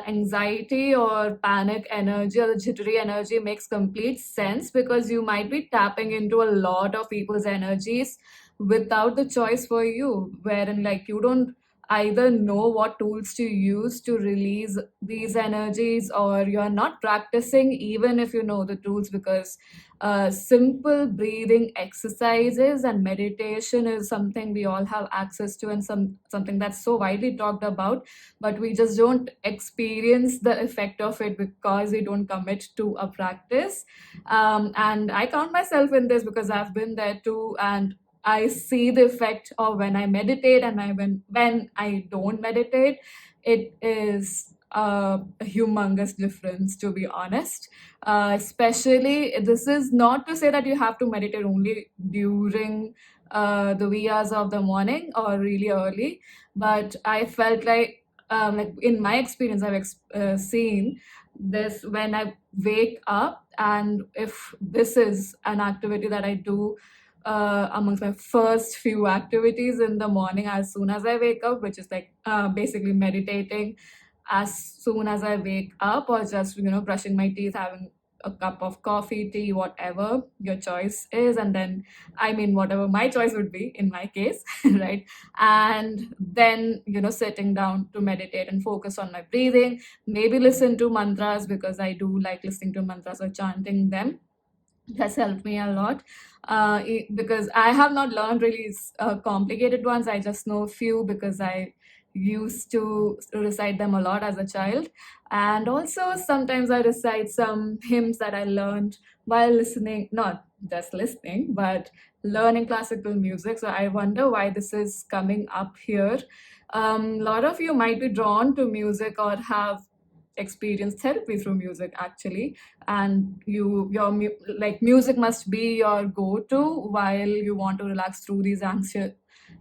anxiety or panic energy or the jittery energy makes complete sense, because you might be tapping into a lot of people's energies without the choice for you, wherein like you don't either know what tools to use to release these energies, or you're not practicing even if you know the tools, because simple breathing exercises and meditation is something we all have access to, and something that's so widely talked about, but we just don't experience the effect of it because we don't commit to a practice. And I count myself in this because I've been there too, and I see the effect of when I meditate and when I don't meditate. It is a humongous difference, to be honest. Especially, this is not to say that you have to meditate only during the wee hours of the morning or really early, but I felt like in my experience, seen this when I wake up, and if this is an activity that I do amongst my first few activities in the morning as soon as I wake up, which is like basically meditating as soon as I wake up, or just brushing my teeth, having a cup of coffee, tea, whatever your choice is, and then I mean whatever my choice would be in my case, right? And then sitting down to meditate and focus on my breathing, maybe listen to mantras, because I do like listening to mantras or chanting them. Has helped me a lot, because I have not learned really complicated ones. I just know a few because I used to recite them a lot as a child. And also sometimes I recite some hymns that I learned while listening, not just listening, but learning classical music. So I wonder why this is coming up here. A lot of you might be drawn to music or have experienced therapy through music, actually, and like music must be your go-to while you want to relax through these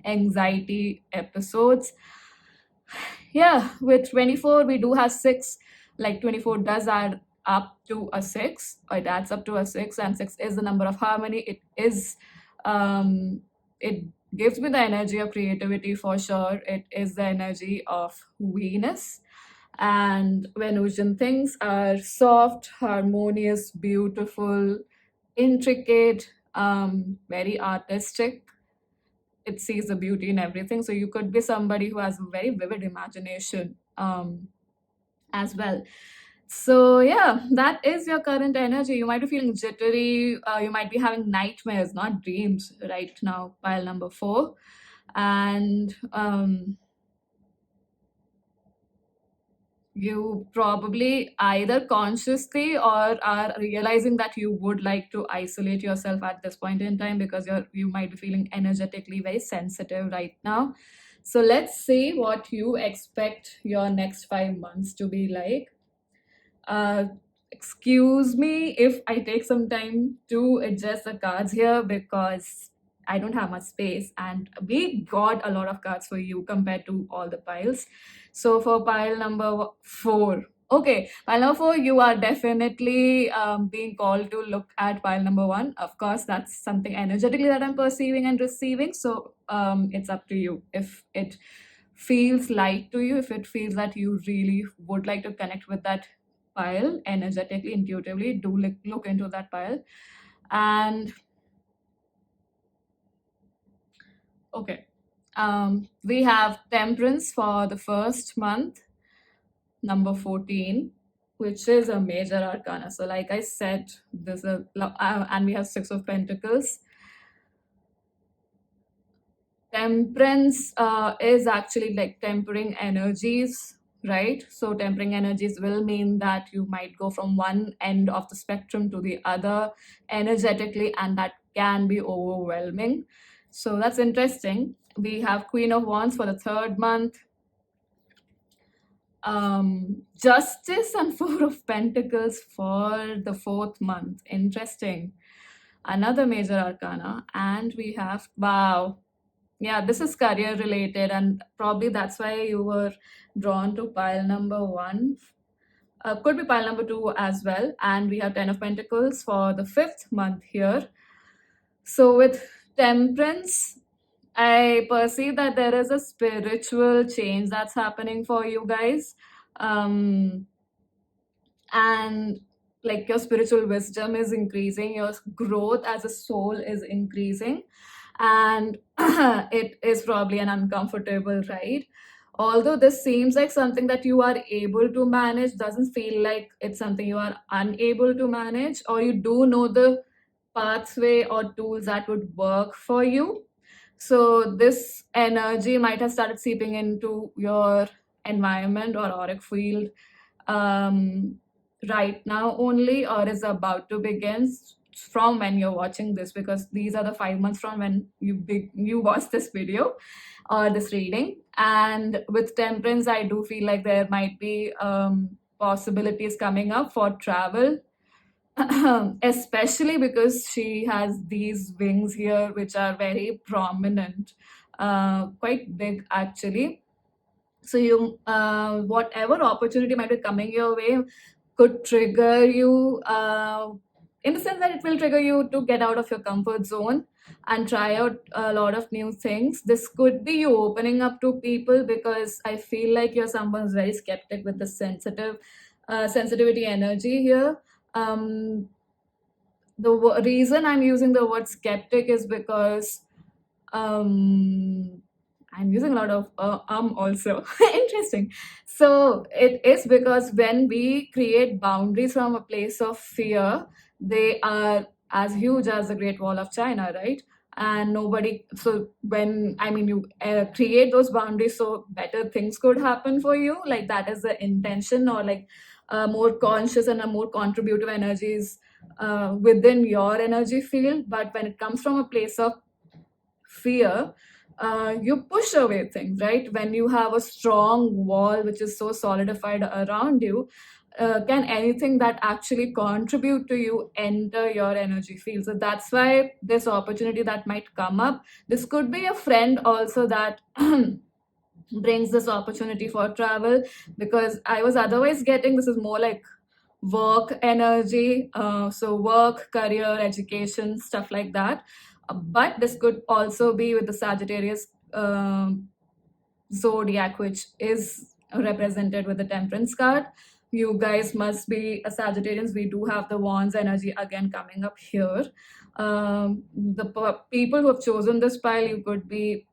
anxiety episodes. Yeah, with 24 we do have 6. Like 24 does add up to a 6, or it adds up to a 6, and 6 is the number of harmony. It gives me the energy of creativity for sure. It is the energy of Venus, and Venusian things are soft, harmonious, beautiful, intricate, very artistic. It sees the beauty in everything. So you could be somebody who has a very vivid imagination as well. So yeah, that is your current energy. You might be feeling jittery. You might be having nightmares, not dreams, right now. Pile number 4, and you probably either consciously or are realizing that you would like to isolate yourself at this point in time, because you might be feeling energetically very sensitive right now. So let's see what you expect your next 5 months to be like. uh, Excuse me if I take some time to adjust the cards here, because I don't have much space, and we got a lot of cards for you compared to all the piles. So for pile number 4, okay, pile number 4, you are definitely being called to look at pile number 1. Of course, that's something energetically that I'm perceiving and receiving. So it's up to you. If it feels light to you, if it feels that you really would like to connect with that pile energetically, intuitively, do look into that pile. And okay, we have temperance for the first month, number 14, which is a major arcana. So like I said, and we have 6 of pentacles. Temperance is actually like tempering energies, right? So tempering energies will mean that you might go from one end of the spectrum to the other energetically, and that can be overwhelming. So that's interesting. We have Queen of Wands for the third month, Justice and Four of Pentacles for the fourth month. Interesting. Another major arcana. And we have, wow, yeah, this is career related, and probably that's why you were drawn to pile number one. Could be pile number two as well. And we have Ten of Pentacles for the fifth month here. So with Temperance, I perceive that there is a spiritual change that's happening for you guys. Um, and like your spiritual wisdom is increasing, your growth as a soul is increasing, and it is probably an uncomfortable ride. Although this seems like something that you are able to manage, doesn't feel like it's something you are unable to manage, or you do know the pathway or tools that would work for you. So this energy might have started seeping into your environment or auric field um, right now only, or is about to begin from when you're watching this, because these are the 5 months from when you watch this video or this reading. And with Temperance, I do feel like there might be possibilities coming up for travel, especially because she has these wings here which are very prominent, quite big actually. So you whatever opportunity might be coming your way could trigger you, in the sense that it will trigger you to get out of your comfort zone and try out a lot of new things. This could be you opening up to people, because I feel like you're someone who's very skeptic with the sensitivity energy here. The reason I'm using the word skeptic is because um I'm using a lot of also. Interesting. So it is because when we create boundaries from a place of fear, they are as huge as the Great Wall of China, right? And nobody, so when, I mean, you create those boundaries so better things could happen for you, like that is the intention, or like more conscious and a more contributive energies within your energy field. But when it comes from a place of fear, you push away things, right? When you have a strong wall which is so solidified around you, can anything that actually contribute to you enter your energy field? So that's why this opportunity that might come up, this could be a friend also that brings this opportunity for travel, because I was otherwise getting this is more like work energy, so work, career, education, stuff like that. But this could also be with the Sagittarius zodiac, which is represented with the Temperance card. You guys must be a Sagittarians. We do have the Wands energy again coming up here. The people who have chosen this pile, you could be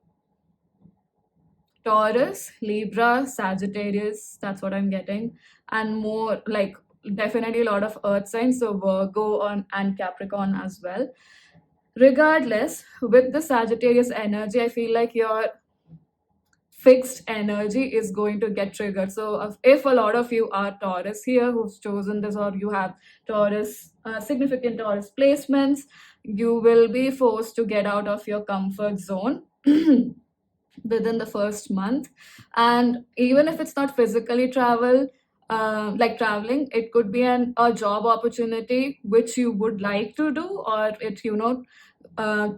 Taurus, Libra, Sagittarius, that's what I'm getting. And more like definitely a lot of earth signs, so Virgo and Capricorn as well. Regardless, with the Sagittarius energy, I feel like your fixed energy is going to get triggered. So if a lot of you are Taurus here who've chosen this, or you have Taurus, significant Taurus placements, you will be forced to get out of your comfort zone within the first month. And even if it's not physically travel, like traveling, it could be a job opportunity which you would like to do, or it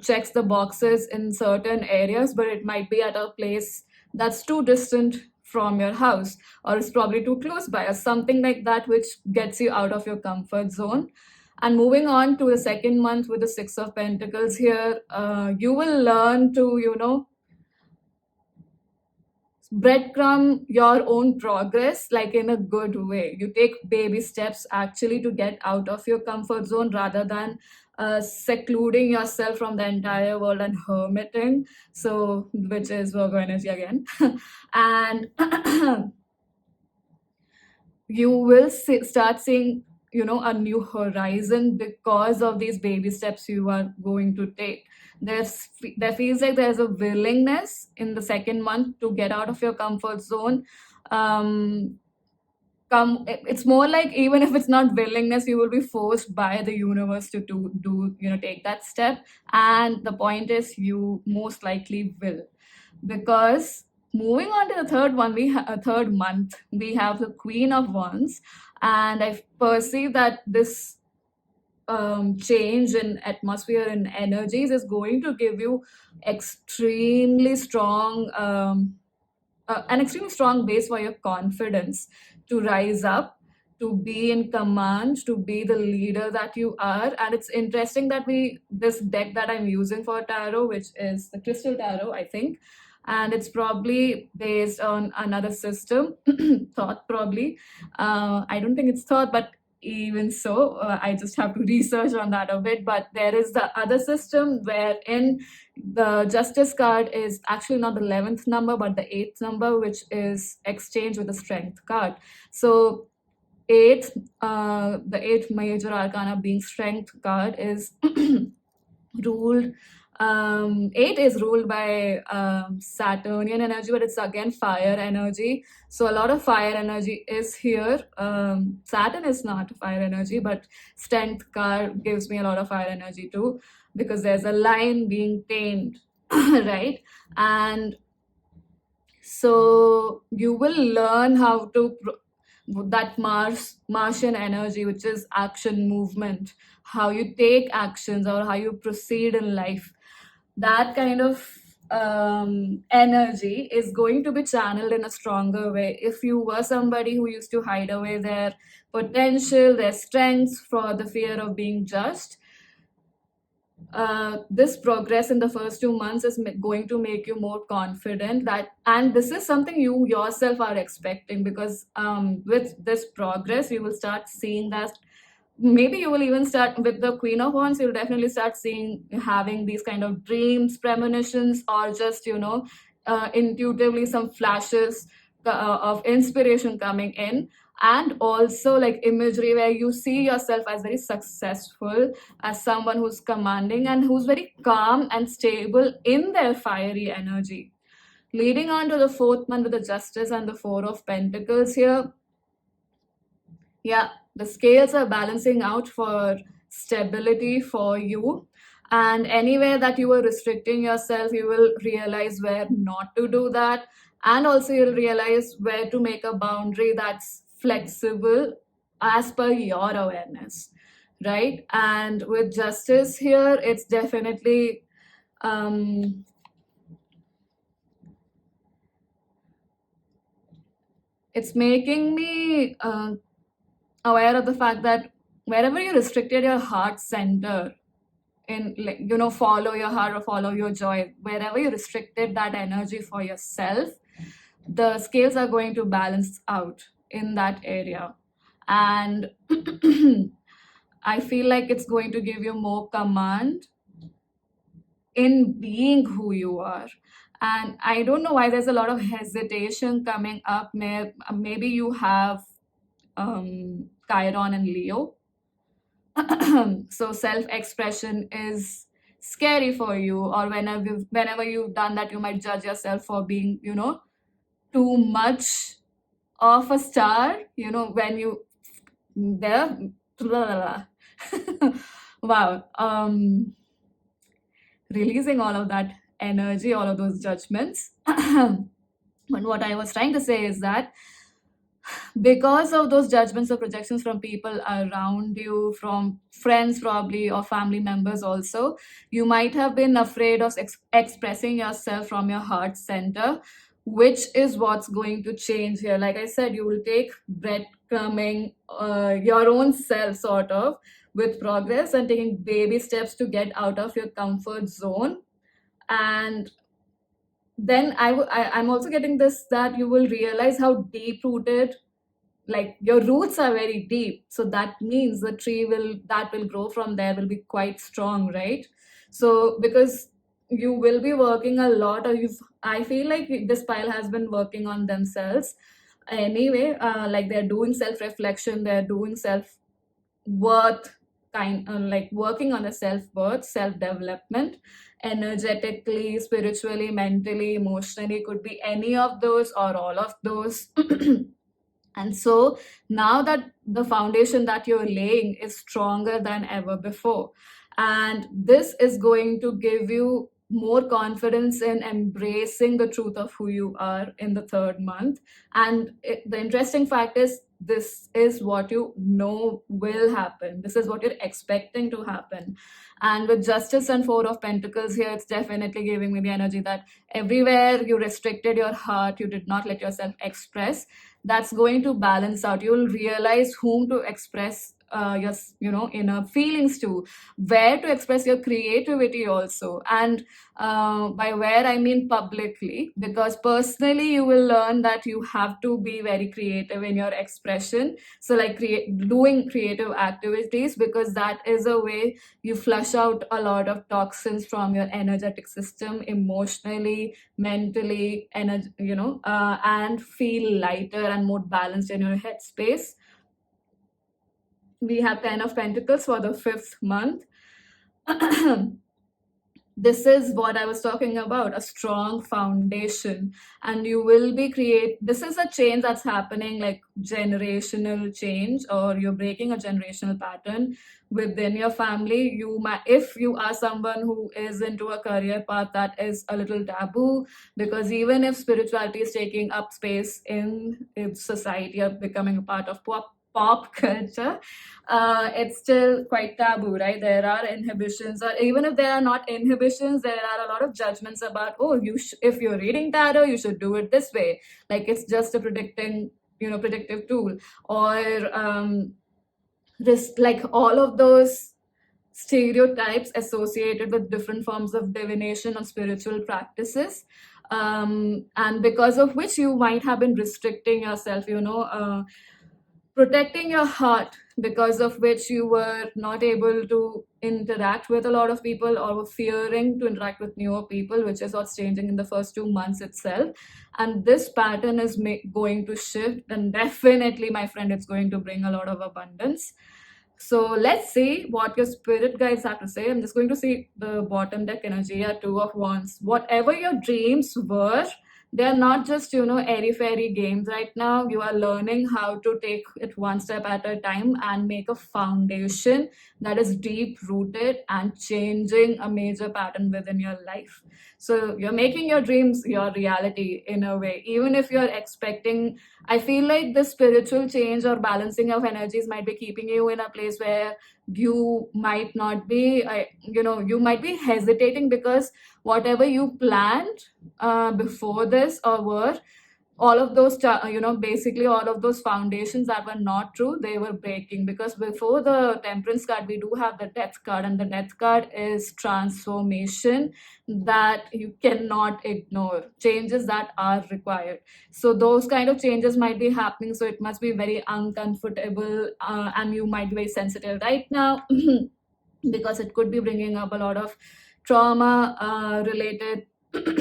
checks the boxes in certain areas, but it might be at a place that's too distant from your house, or it's probably too close by, or something like that, which gets you out of your comfort zone. And moving on to the second month with the Six of Pentacles here, you will learn to breadcrumb your own progress, like in a good way. You take baby steps actually to get out of your comfort zone, rather than secluding yourself from the entire world and hermiting, so which is Virgo energy again. And you will start seeing a new horizon because of these baby steps you are going to take. There feels like there's a willingness in the second month to get out of your comfort zone, come. It's more like, even if it's not willingness, you will be forced by the universe to do take that step. And the point is, you most likely will, because moving on to the third one, a third month, we have the Queen of Wands. And I perceive that this change in atmosphere and energies is going to give you extremely strong an extremely strong base for your confidence to rise up, to be in command, to be the leader that you are. And it's interesting that this deck that I'm using for tarot, which is the Crystal Tarot, I think, and it's probably based on another system, thought probably. I don't think it's thought, but even so, I just have to research on that a bit. But there is the other system wherein the Justice card is actually not the 11th number, but the 8th number, which is exchanged with the Strength card. So the eighth major arcana being Strength card is ruled. 8 is ruled by Saturnian energy, but it's again fire energy. So a lot of fire energy is here. Saturn is not fire energy, but Strength card gives me a lot of fire energy too, because there's a line being tamed, right? And so you will learn how to that Martian energy, which is action, movement, how you take actions or how you proceed in life. That kind of energy is going to be channeled in a stronger way. If you were somebody who used to hide away their potential, their strengths for the fear of being judged, this progress in the first 2 months is going to make you more confident. And this is something you yourself are expecting, because with this progress, you will start seeing that. Maybe you will even start with the Queen of Wands. You'll definitely start having these kind of dreams, premonitions, or just intuitively some flashes of inspiration coming in. And also like imagery where you see yourself as very successful, as someone who's commanding and who's very calm and stable in their fiery energy. Leading on to the fourth month with the Justice and the Four of Pentacles here. Yeah, the scales are balancing out for stability for you. And anywhere that you were restricting yourself, you will realize where not to do that. And also you'll realize where to make a boundary that's flexible as per your awareness, right? And with Justice here, it's definitely it's making me aware of the fact that wherever you restricted your heart center in, follow your heart or follow your joy, wherever you restricted that energy for yourself, the scales are going to balance out in that area. And I feel like it's going to give you more command in being who you are. And I don't know why there's a lot of hesitation coming up. Maybe you have Chiron and Leo. So self-expression is scary for you, or whenever you've done that, you might judge yourself for being, too much of a star, when you there. Wow. Releasing all of that energy, all of those judgments. But what I was trying to say is that because of those judgments or projections from people around you, from friends probably, or family members also, you might have been afraid of expressing yourself from your heart center, which is what's going to change here. Like I said, you will take breadcrumbing your own self sort of with progress and taking baby steps to get out of your comfort zone. And then I'm also getting this, that you will realize how deep rooted, like your roots are very deep. So that means the tree that will grow from there will be quite strong, right? So because you will be working a lot, or I feel like this pile has been working on themselves anyway. Like they're doing self-reflection, they're doing self-worth like working on the self-worth, self-development, energetically, spiritually, mentally, emotionally. Could be any of those or all of those. And so now that the foundation that you're laying is stronger than ever before, and this is going to give you more confidence in embracing the truth of who you are in the third month. And the interesting fact is, this is what you know will happen. This is what you're expecting to happen. And with Justice and Four of Pentacles here, it's definitely giving me the energy that everywhere you restricted your heart, you did not let yourself express, that's going to balance out. You'll realize whom to express your inner feelings to, where to express your creativity also. And by where I mean publicly, because personally you will learn that you have to be very creative in your expression. So like doing creative activities, because that is a way you flush out a lot of toxins from your energetic system, emotionally, mentally, and feel lighter and more balanced in your headspace. We have 10 of Pentacles for the 5th month. This is what I was talking about, a strong foundation. And you will be this is a change that's happening, like generational change, or you're breaking a generational pattern within your family. You might, if you are someone who is into a career path that is a little taboo, because even if spirituality is taking up space in society or becoming a part of pop culture, it's still quite taboo, right? There are inhibitions, or even if there are not inhibitions, there are a lot of judgments about, oh, if you're reading tarot, you should do it this way, like it's just a predictive tool, or like all of those stereotypes associated with different forms of divination or spiritual practices, and because of which you might have been restricting yourself, protecting your heart, because of which you were not able to interact with a lot of people, or were fearing to interact with newer people, which is what's changing in the first 2 months itself. And this pattern is going to shift, and definitely, my friend, it's going to bring a lot of abundance. So let's see what your spirit guides have to say. I'm just going to see the bottom deck energy, a Two of Wands. Whatever your dreams were, they are not just, airy-fairy games right now. You are learning how to take it one step at a time and make a foundation that is deep-rooted and changing a major pattern within your life. So you're making your dreams your reality in a way. Even if you're expecting, I feel like the spiritual change or balancing of energies might be keeping you in a place where you might not be, you might be hesitating, because whatever you planned before this, or were all of those basically all of those foundations that were not true, they were breaking. Because before the Temperance card, we do have the Death card, and the Death card is transformation that you cannot ignore, changes that are required. So those kind of changes might be happening, so it must be very uncomfortable, and you might be very sensitive right now because it could be bringing up a lot of trauma related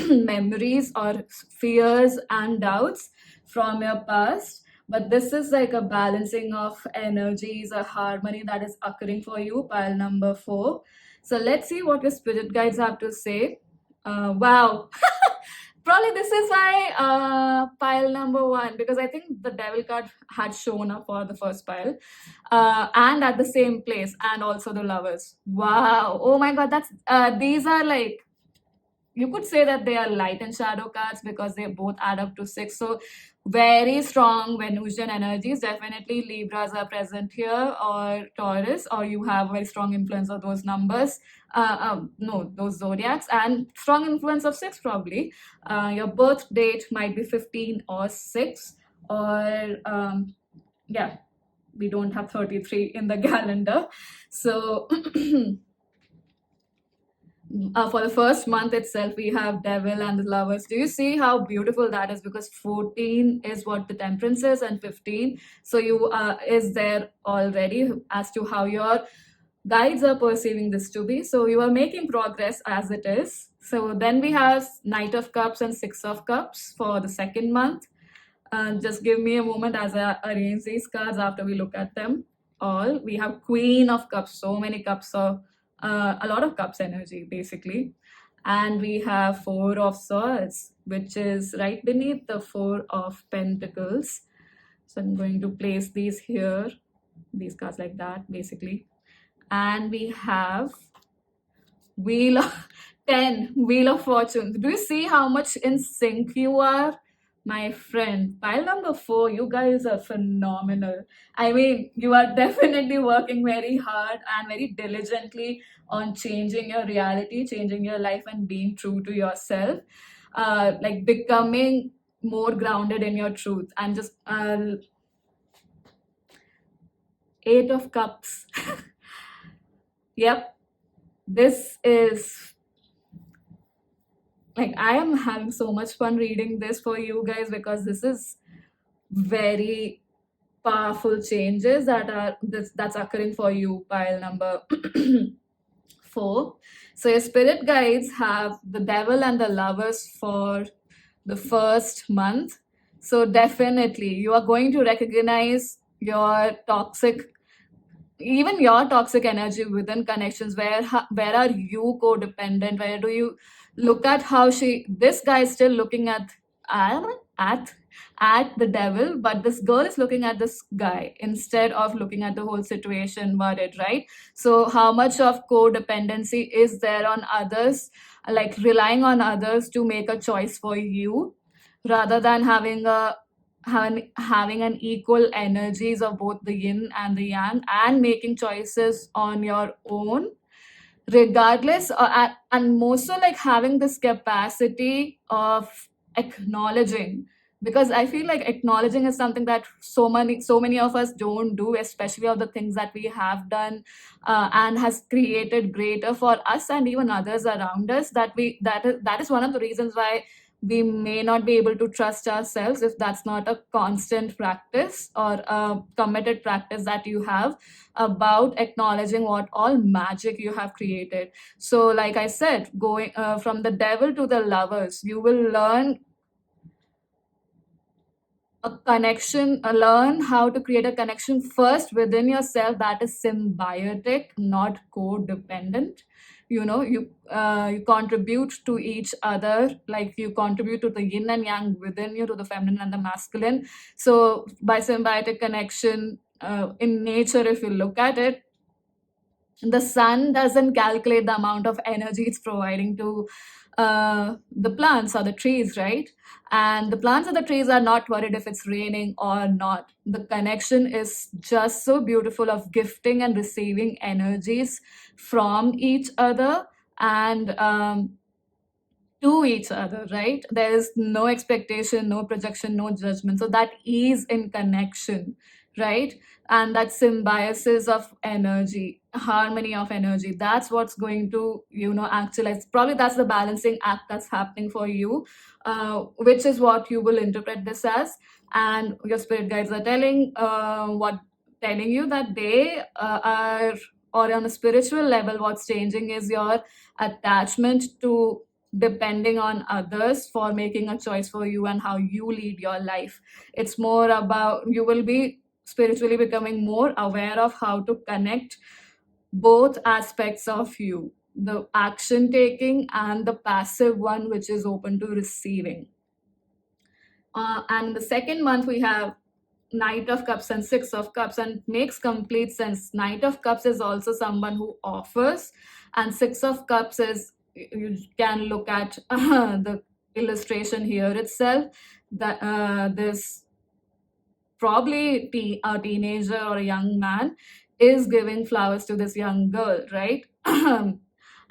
memories, or fears and doubts from your past. But this is like a balancing of energies, a harmony that is occurring for you, pile number 4. So let's see what your spirit guides have to say. Wow. Probably this is why pile number 1, because I think the Devil card had shown up for the first pile, and at the same place, and also the Lovers. Wow. Oh my God, that's these are like, you could say that they are light and shadow cards, because they both add up to 6. So very strong Venusian energies. Definitely Libras are present here, or Taurus, or you have very strong influence of those numbers. No, those zodiacs, and strong influence of 6 probably. Your birth date might be 15 or 6, or yeah, we don't have 33 in the calendar. So for the first month itself, we have Devil and the Lovers. Do you see how beautiful that is? Because 14 is what the Temperance is, and 15, so you is there already as to how your guides are perceiving this to be. So you are making progress as it is. So then we have Knight of Cups and Six of Cups for the second month. Just give me a moment as I arrange these cards after we look at them all. We have Queen of Cups, so many cups of a lot of cups energy basically. And we have Four of Swords, which is right beneath the Four of Pentacles. So I'm going to place these here, these cards like that, basically. And we have Wheel of 10, Wheel of Fortune. Do you see how much in sync you are? My friend, pile number 4, you guys are phenomenal. I mean, you are definitely working very hard and very diligently on changing your reality, changing your life, and being true to yourself. Like becoming more grounded in your truth. And just Eight of Cups. Yep, this is like I am having so much fun reading this for you guys because this is very powerful changes that's occurring for you, pile number 4. So your spirit guides have the devil and the lovers for the first month. So definitely you are going to recognize your toxic, even your toxic energy within connections. Where are you codependent? Where do you look at how this guy is still looking uh, at at the devil, but this girl is looking at this guy instead of looking at the whole situation worried, right? So how much of codependency is there on others, like relying on others to make a choice for you, rather than having an equal energies of both the yin and the yang, and making choices on your own regardless, and more so like having this capacity of acknowledging, because I feel like acknowledging is something that so many of us don't do, especially of the things that we have done, and has created greater for us and even others around us, that is one of the reasons why we may not be able to trust ourselves, if that's not a constant practice or a committed practice that you have about acknowledging what all magic you have created. So like I said, going from the devil to the lovers, you will learn a connection, learn how to create a connection first within yourself that is symbiotic, not codependent. You contribute to each other, like you contribute to the yin and yang within you, to the feminine and the masculine. So by symbiotic connection, in nature, if you look at it, the sun doesn't calculate the amount of energy it's providing to the plants or the trees, right? And the plants or the trees are not worried if it's raining or not. The connection is just so beautiful of gifting and receiving energies from each other, and to each other, right? There is no expectation, no projection, no judgment. So that is in connection, right? And that symbiosis of energy, harmony of energy, that's what's going to, actualize. Probably that's the balancing act that's happening for you, which is what you will interpret this as. And your spirit guides are telling you that they are, or on a spiritual level, what's changing is your attachment to depending on others for making a choice for you and how you lead your life. It's more about, you will be spiritually becoming more aware of how to connect both aspects of you, the action taking and the passive one, which is open to receiving. And the second month we have Knight of Cups and Six of Cups, and it makes complete sense. Knight of Cups is also someone who offers, and Six of Cups is, you can look at the illustration here itself, that this probably a teenager or a young man is giving flowers to this young girl, right?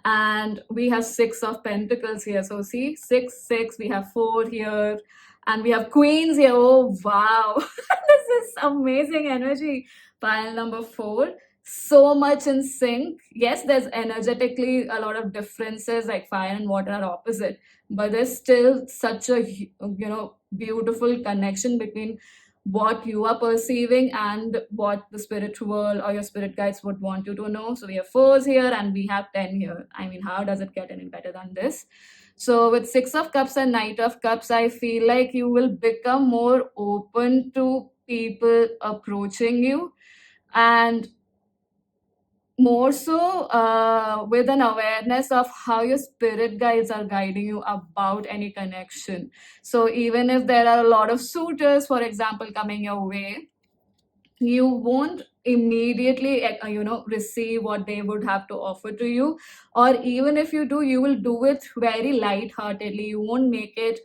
And we have Six of Pentacles here. So see, 6, we have 4 here, and we have Queens here. Oh, wow. This is amazing energy. Pile number 4. So much in sync. Yes, there's energetically a lot of differences, like fire and water are opposite, but there's still such a, beautiful connection between what you are perceiving and what the spirit world or your spirit guides would want you to know. So we have 4s here and we have 10 here. I mean, how does it get any better than this? So with Six of Cups and Knight of Cups, I feel like you will become more open to people approaching you, and more so with an awareness of how your spirit guides are guiding you about any connection. So even if there are a lot of suitors, for example, coming your way, you won't immediately receive what they would have to offer to you. Or even if you do, you will do it very lightheartedly. You won't make a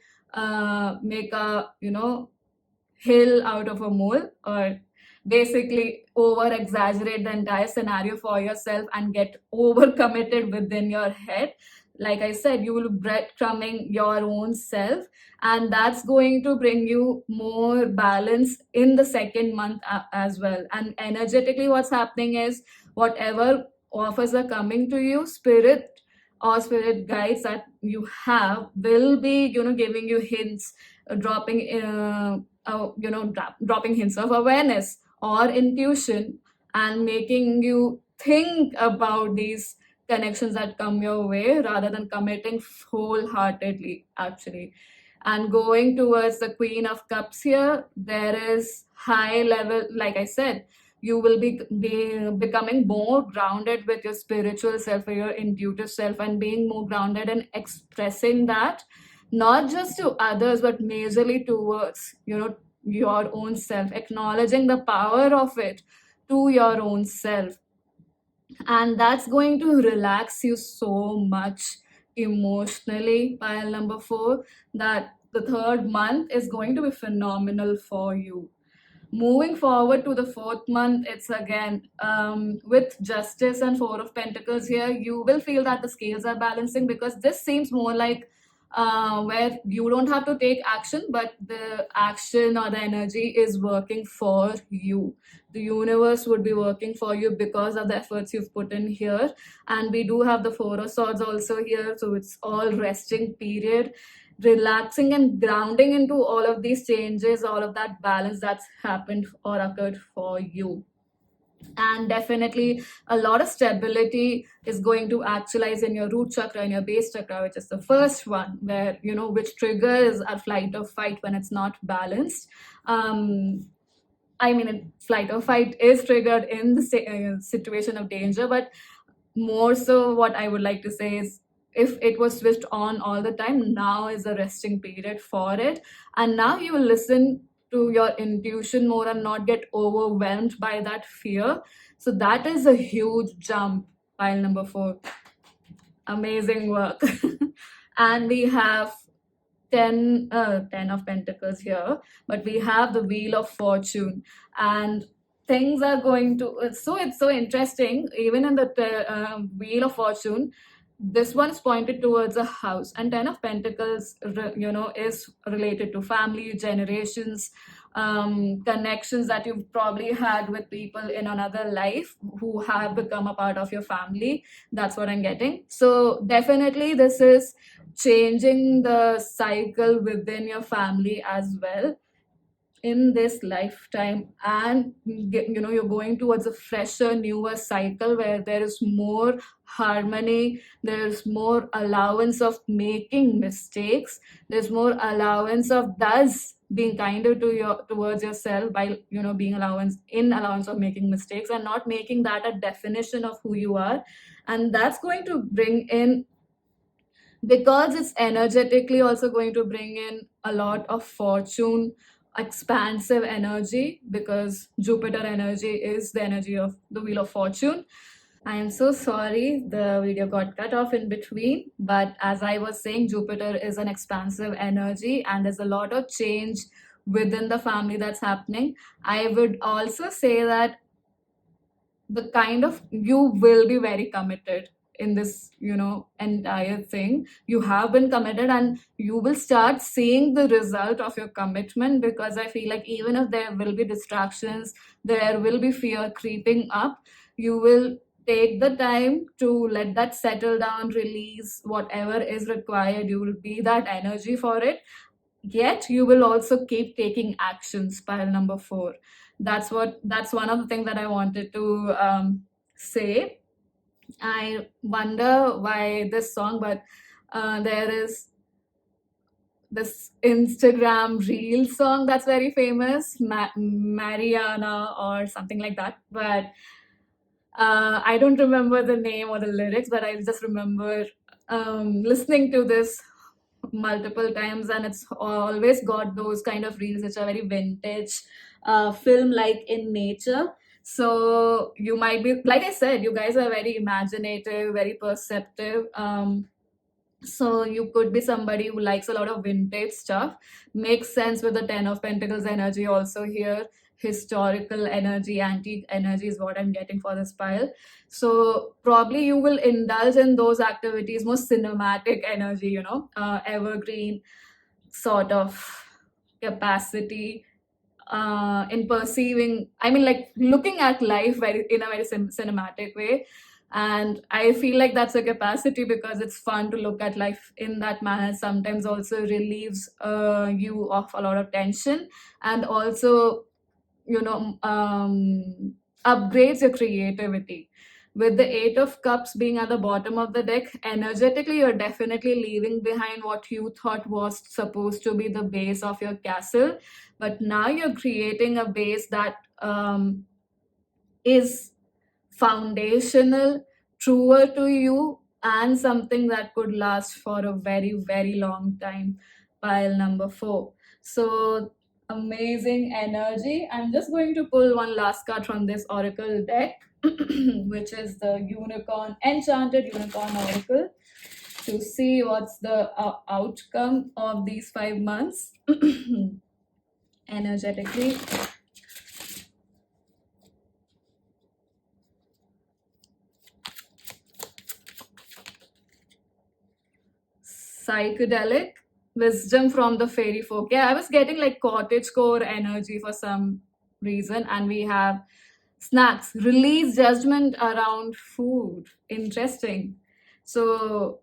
hill out of a mole, or basically over exaggerate the entire scenario for yourself and get over committed within your head. Like I said, you will breadcrumbing your own self, and that's going to bring you more balance in the second month as well. And energetically, what's happening is whatever offers are coming to you, spirit guides that you have will be giving you hints, dropping hints of awareness or intuition, and making you think about these connections that come your way rather than committing wholeheartedly, actually. And going towards the Queen of Cups here, there is high level, like I said, you will be becoming more grounded with your spiritual self or your intuitive self, and being more grounded and expressing that not just to others but majorly towards your own self, acknowledging the power of it to your own self. And that's going to relax you so much emotionally, pile number 4, that the third month is going to be phenomenal for you. Moving forward to the fourth month, it's again with Justice and Four of Pentacles here, you will feel that the scales are balancing, because this seems more like where you don't have to take action, but the action or the energy is working for you. The universe would be working for you because of the efforts you've put in here. And we do have the Four of Swords also here, so it's all resting period, relaxing and grounding into all of these changes, all of that balance that's happened or occurred for you. And definitely a lot of stability is going to actualize in your root chakra and your base chakra, which is the first one, where which triggers our flight or fight when it's not balanced. I mean, flight or fight is triggered in the situation of danger, but more so what I would like to say is, if it was switched on all the time, now is a resting period for it. And now you will listen to your intuition more and not get overwhelmed by that fear. So that is a huge jump, pile number 4. Amazing work. And we have 10 of Pentacles here, but we have the Wheel of Fortune, and things are going to it's so interesting. Even in the Wheel of Fortune, this one's pointed towards a house, and 10 of Pentacles is related to family, generations, connections that you've probably had with people in another life who have become a part of your family. That's what I'm getting. So definitely this is changing the cycle within your family as well in this lifetime. And you're going towards a fresher, newer cycle where there is more harmony, there's more allowance of making mistakes, there's more allowance of thus being kinder towards yourself by being allowance of making mistakes and not making that a definition of who you are. And that's going to bring in, because it's energetically also going to bring in a lot of fortune, expansive energy, because Jupiter energy is the energy of the Wheel of Fortune. I am so sorry the video got cut off in between, but as I was saying, Jupiter is an expansive energy and there's a lot of change within the family that's happening. I would also say that the kind of, you will be very committed in this entire thing. You have been committed and you will start seeing the result of your commitment, because I feel like even if there will be distractions, there will be fear creeping up, you will take the time to let that settle down, release whatever is required. You will be that energy for it, yet you will also keep taking actions, pile number 4. That's one of the things that I wanted to say. I wonder why this song, but there is this Instagram reel song that's very famous, Mariana or something like that. But I don't remember the name or the lyrics, but I just remember listening to this multiple times, and it's always got those kind of reels which are very vintage, film like in nature. So you might be, like I said, you guys are very imaginative, very perceptive. So you could be somebody who likes a lot of vintage stuff. Makes sense with the 10 of Pentacles energy also here. Historical energy, antique energy is what I'm getting for this pile. So probably you will indulge in those activities, more cinematic energy, evergreen sort of capacity in perceiving, I mean, like looking at life very in a very cinematic way. And I feel like that's a capacity because it's fun to look at life in that manner. Sometimes also relieves you of a lot of tension, and also, upgrades your creativity. With the Eight of Cups being at the bottom of the deck, energetically, you're definitely leaving behind what you thought was supposed to be the base of your castle. But now you're creating a base that is foundational, truer to you, and something that could last for a very, very long time. Pile number 4. So amazing energy. I'm just going to pull one last card from this oracle deck, which is the Unicorn, Enchanted Unicorn Oracle, to see what's the outcome of these 5 months energetically. Psychedelic wisdom from the fairy folk. Yeah, I was getting like cottage core energy for some reason, and we have snacks, release judgment around food. Interesting. So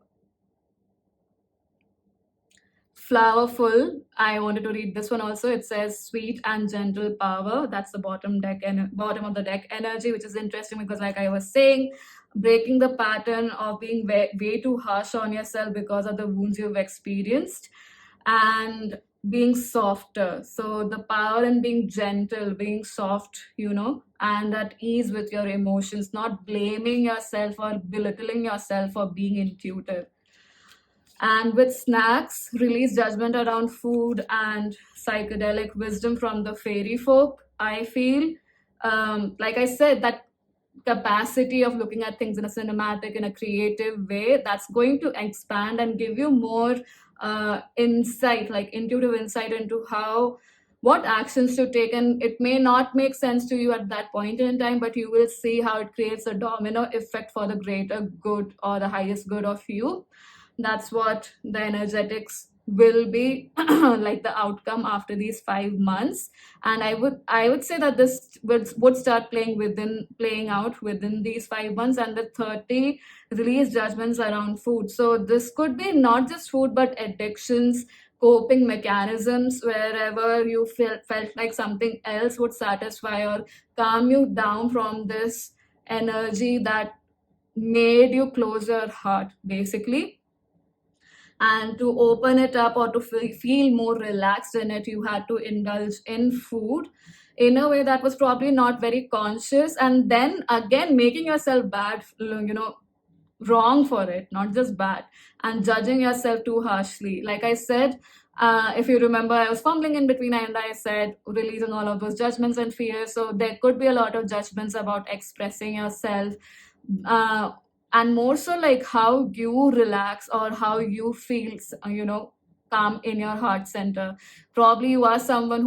flowerful, I wanted to read this one also. It says sweet and gentle power. That's the bottom of the deck energy, which is interesting because, like I was saying, breaking the pattern of being way too harsh on yourself because of the wounds you've experienced, and being softer. So the power in being gentle, being soft, and at ease with your emotions, not blaming yourself or belittling yourself for being intuitive. And with snacks, release judgment around food and psychedelic wisdom from the fairy folk. I feel, like I said, that capacity of looking at things in a cinematic, in a creative way, that's going to expand and give you more insight, like intuitive insight into what actions to take. And it may not make sense to you at that point in time, but you will see how it creates a domino effect for the greater good or the highest good of you. That's what the energetics will be like the outcome after these 5 months. And I would say that this would start playing out within these 5 months. And the 30 release judgments around food. So this could be not just food but addictions, coping mechanisms, wherever you felt like something else would satisfy or calm you down from this energy that made you close your heart, basically. And to open it up or to feel more relaxed in it, you had to indulge in food in a way that was probably not very conscious, and then again making yourself bad, wrong for it, not just bad, and judging yourself too harshly. Like I said, if you remember, I was fumbling in between, and I said releasing all of those judgments and fears. So there could be a lot of judgments about expressing yourself, uh, and more so like how you relax or how you feel, calm in your heart center. Probably you are someone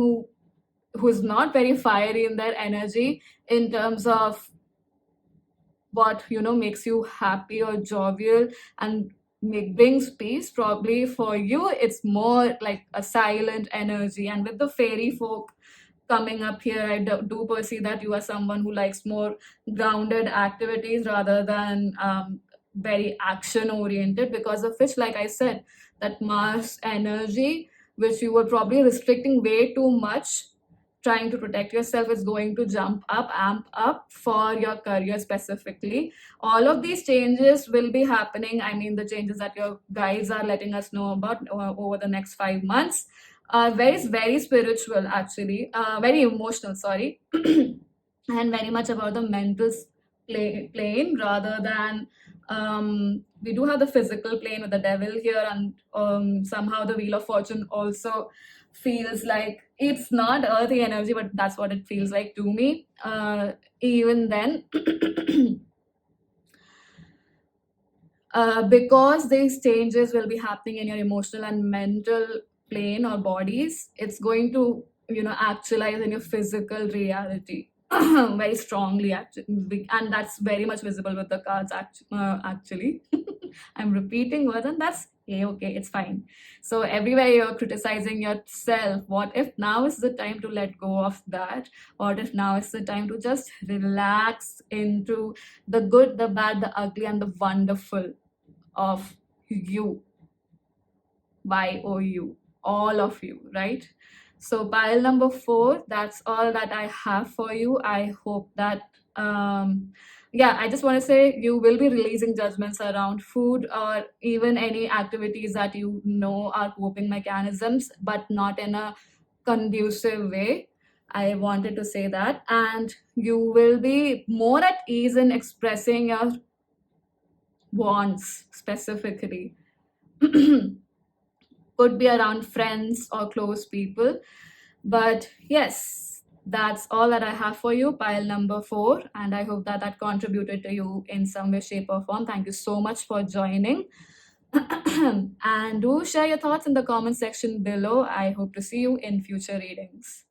who's not very fiery in their energy in terms of what makes you happy or jovial and brings peace. Probably for you it's more like a silent energy. And with the fairy folk coming up here, I do perceive that you are someone who likes more grounded activities rather than very action oriented, because of which, like I said, that Mars energy, which you were probably restricting way too much, trying to protect yourself, is going to amp up for your career specifically. All of these changes will be happening. I mean, the changes that your guides are letting us know about over the next 5 months are very spiritual, actually, very emotional, sorry, and very much about the mental plane rather than we do have the physical plane with the devil here, and somehow the wheel of fortune also feels like it's not earthy energy, but that's what it feels like to me. Even then, because these changes will be happening in your emotional and mental plane or bodies, it's going to, actualize in your physical reality very strongly, actually, and that's very much visible with the cards, actually. I'm repeating words, and that's okay, it's fine. So everywhere you're criticizing yourself, what if now is the time to let go of that? What if now is the time to just relax into the good, the bad, the ugly, and the wonderful of you, YOU, all of you, right? So, pile number 4, that's all that I have for you. I hope that, yeah, I just want to say you will be releasing judgments around food or even any activities that you know are coping mechanisms, but not in a conducive way. I wanted to say that. And you will be more at ease in expressing your wants specifically. Could be around friends or close people. But yes, that's all that I have for you, pile number 4. And I hope that that contributed to you in some way, shape, or form. Thank you so much for joining. And do share your thoughts in the comment section below. I hope to see you in future readings.